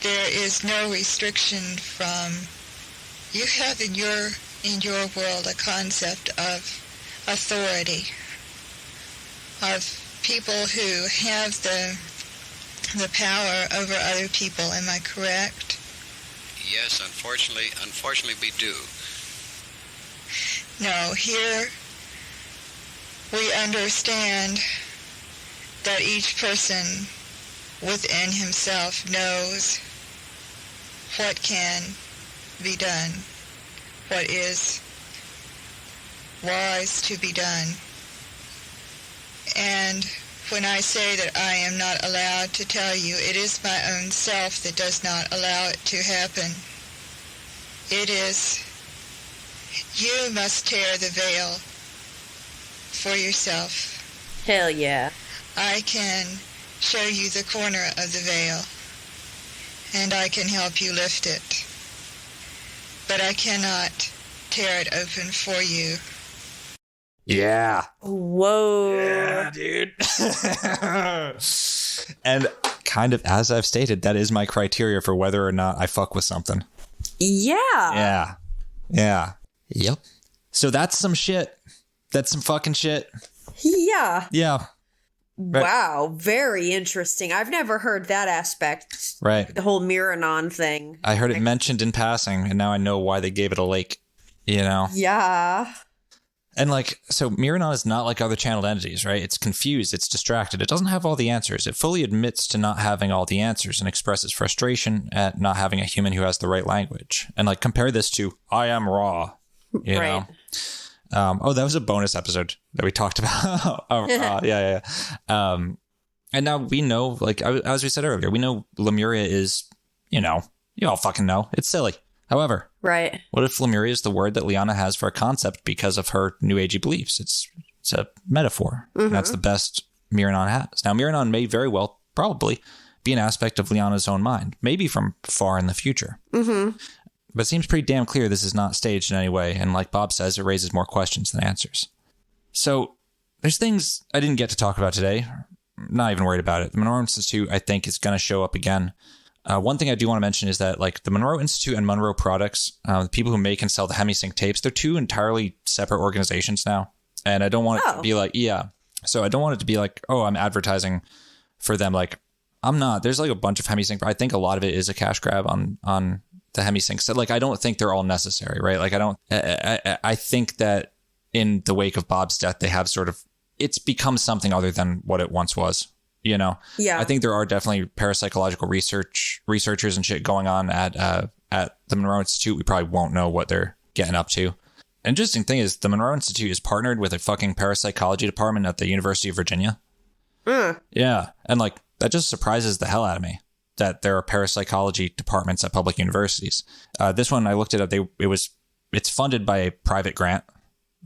there is no restriction from... You have in your world a concept of authority, of people who have the power over other people. Am I correct? Yes, unfortunately we do. No, here we understand that each person within himself knows what can be done, what is wise to be done. And when I say that I am not allowed to tell you, it is my own self that does not allow it to happen. It is, you must tear the veil for yourself. Hell yeah. I can show you the corner of the veil, and I can help you lift it. But I cannot tear it open for you. Yeah. Whoa. Yeah, dude. And kind of, as I've stated, that is my criteria for whether or not I fuck with something. Yeah. Yeah. Yep. So that's some shit. That's some fucking shit. Yeah. Yeah. Right. Wow. Very interesting. I've never heard that aspect. Right. The whole Miranon thing. I heard it mentioned in passing, and now I know why they gave it a lake, you know? Yeah. And like, so Miranon is not like other channeled entities, right? It's confused. It's distracted. It doesn't have all the answers. It fully admits to not having all the answers and expresses frustration at not having a human who has the right language. And like, compare this to I Am Raw, you know? Oh, that was a bonus episode that we talked about. Yeah. And now we know, like, as we said earlier, we know Lemuria is, you know, you all fucking know. It's silly. However, right. What if Lemuria is the word that Liana has for a concept because of her New Agey beliefs? It's a metaphor. Mm-hmm. That's the best Miranon has. Now, Miranon may very well, probably, be an aspect of Liana's own mind, maybe from far in the future. Mm-hmm. But it seems pretty damn clear this is not staged in any way, and like Bob says, it raises more questions than answers. So, there's things I didn't get to talk about today. I'm not even worried about it. The Monroe Institute, I think, is going to show up again. One thing I do want to mention is that like the Monroe Institute and Monroe Products, the people who make and sell the hemi-sync tapes, they're two entirely separate organizations now. And I don't want it to be like, so I don't want it to be like, oh, I'm advertising for them. Like, I'm not. There's like a bunch of hemi-sync. I think a lot of it is a cash grab on the hemi-sync. So like, I don't think they're all necessary, right? Like, I think that in the wake of Bob's death, they have sort of, it's become something other than what it once was. You know, I think there are definitely parapsychological researchers and shit going on at the Monroe Institute. We probably won't know what they're getting up to. Interesting thing is the Monroe Institute is partnered with a fucking parapsychology department at the University of Virginia. Yeah. And like, that just surprises the hell out of me that there are parapsychology departments at public universities. This one, I looked it up. It's funded by a private grant,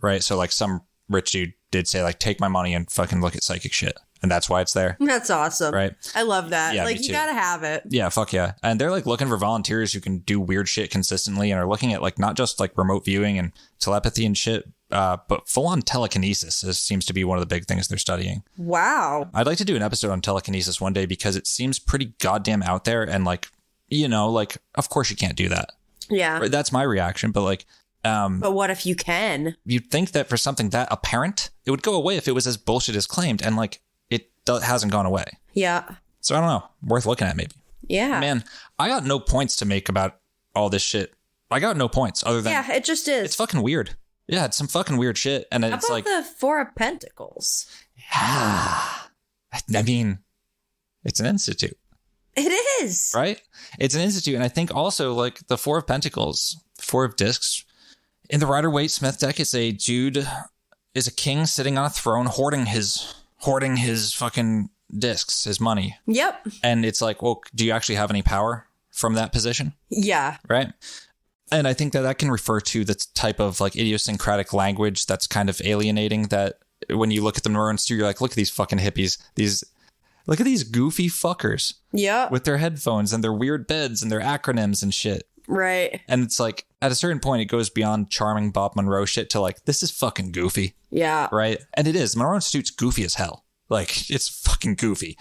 right? So like some rich dude did say like, take my money and fucking look at psychic shit. And that's why it's there. That's awesome. Right. I love that. Yeah, like, you gotta have it. Yeah, fuck yeah. And they're like looking for volunteers who can do weird shit consistently and are looking at like not just like remote viewing and telepathy and shit, but full on telekinesis seems to be one of the big things they're studying. Wow. I'd like to do an episode on telekinesis one day because it seems pretty goddamn out there. And like, you know, like, of course you can't do that. Yeah. Right? That's my reaction. But like, but what if you can? You'd think that for something that apparent, it would go away if it was as bullshit as claimed. And like, hasn't gone away. Yeah. So I don't know. Worth looking at maybe. Yeah. Man, I got no points to make about all this shit. I got no points other than... Yeah, it just is. It's fucking weird. Yeah, it's some fucking weird shit. And it's like... How about the Four of Pentacles? Yeah. I mean, it's an institute. It is. Right? It's an institute. And I think also like the Four of Pentacles, Four of Discs, in the Rider-Waite-Smith deck, it's a dude is a king sitting on a throne hoarding his fucking discs, his money. Yep. And it's like, well, do you actually have any power from that position? Yeah. Right. And I think that can refer to the type of like idiosyncratic language that's kind of alienating, that when you look at the Monroe Institute, you're like, look at these fucking hippies. Look at these goofy fuckers. Yeah. With their headphones and their weird beds and their acronyms and shit. Right. And it's like, at a certain point, it goes beyond charming Bob Monroe shit to like, this is fucking goofy. Yeah. Right. And it is. Monroe Institute's goofy as hell. Like, it's fucking goofy.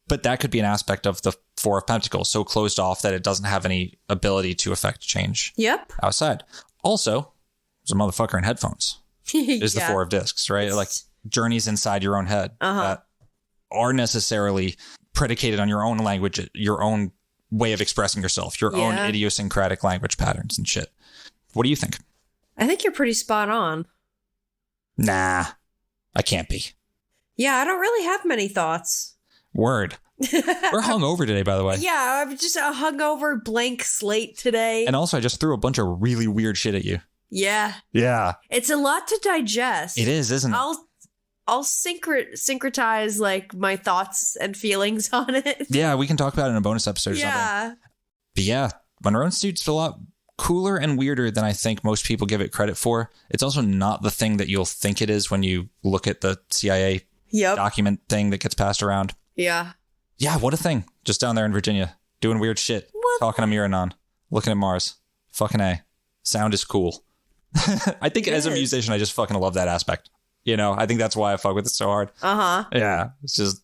But that could be an aspect of the Four of Pentacles, so closed off that it doesn't have any ability to affect change. Yep. Outside. Also, there's a motherfucker in headphones. Is the Four of Discs, right? Like, journeys inside your own head that are necessarily predicated on your own language, your own way of expressing yourself, your own idiosyncratic language patterns and shit. What do you think? I think you're pretty spot on. Nah, I can't be. Yeah, I don't really have many thoughts. Word. We're hungover today, by the way. Yeah, I'm just a hungover blank slate today. And also, I just threw a bunch of really weird shit at you. Yeah. Yeah. It's a lot to digest. It is, isn't it? I'll syncretize like my thoughts and feelings on it. Yeah, we can talk about it in a bonus episode or something. But yeah, Monroe Institute's a lot cooler and weirder than I think most people give it credit for. It's also not the thing that you'll think it is when you look at the CIA document thing that gets passed around. Yeah. Yeah, what a thing. Just down there in Virginia, doing weird shit. What? Talking to Miranon, looking at Mars. Fucking A. Sound is cool. I think as a musician, I just fucking love that aspect. You know, I think that's why I fuck with it so hard. Yeah. It's just,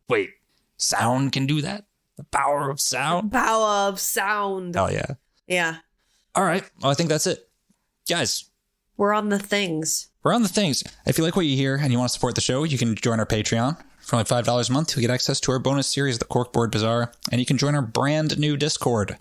wait, sound can do that? The power of sound? The power of sound. Hell yeah. Yeah. All right. Well, I think that's it. Guys. We're on the things. We're on the things. If you like what you hear and you want to support the show, you can join our Patreon. For only $5 a month, you get access to our bonus series, The Corkboard Bazaar, and you can join our brand new Discord.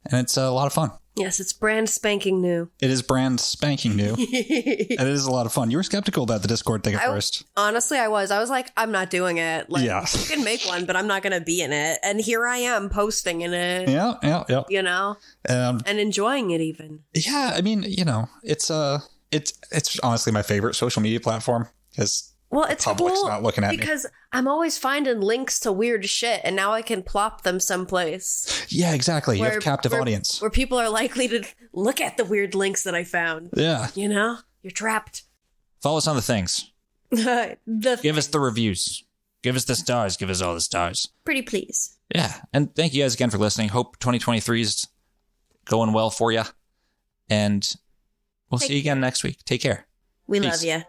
And it's a lot of fun. Yes, it's brand spanking new. It is brand spanking new. And it is a lot of fun. You were skeptical about the Discord thing at first. Honestly, I was. I was like, I'm not doing it. Like, you can make one, but I'm not going to be in it. And here I am posting in it. Yeah. You know? And enjoying it even. Yeah, I mean, you know, it's honestly my favorite social media platform because... Well, it's cool not looking at because I'm always finding links to weird shit, and now I can plop them someplace. Yeah, exactly. You have a captive audience. Where people are likely to look at the weird links that I found. Yeah. You know? You're trapped. Follow us on the things. Give us the reviews. Give us the stars. Give us all the stars. Pretty please. Yeah. And thank you guys again for listening. Hope 2023 is going well for you. And we'll see you again next week. Take care. We Peace. love you.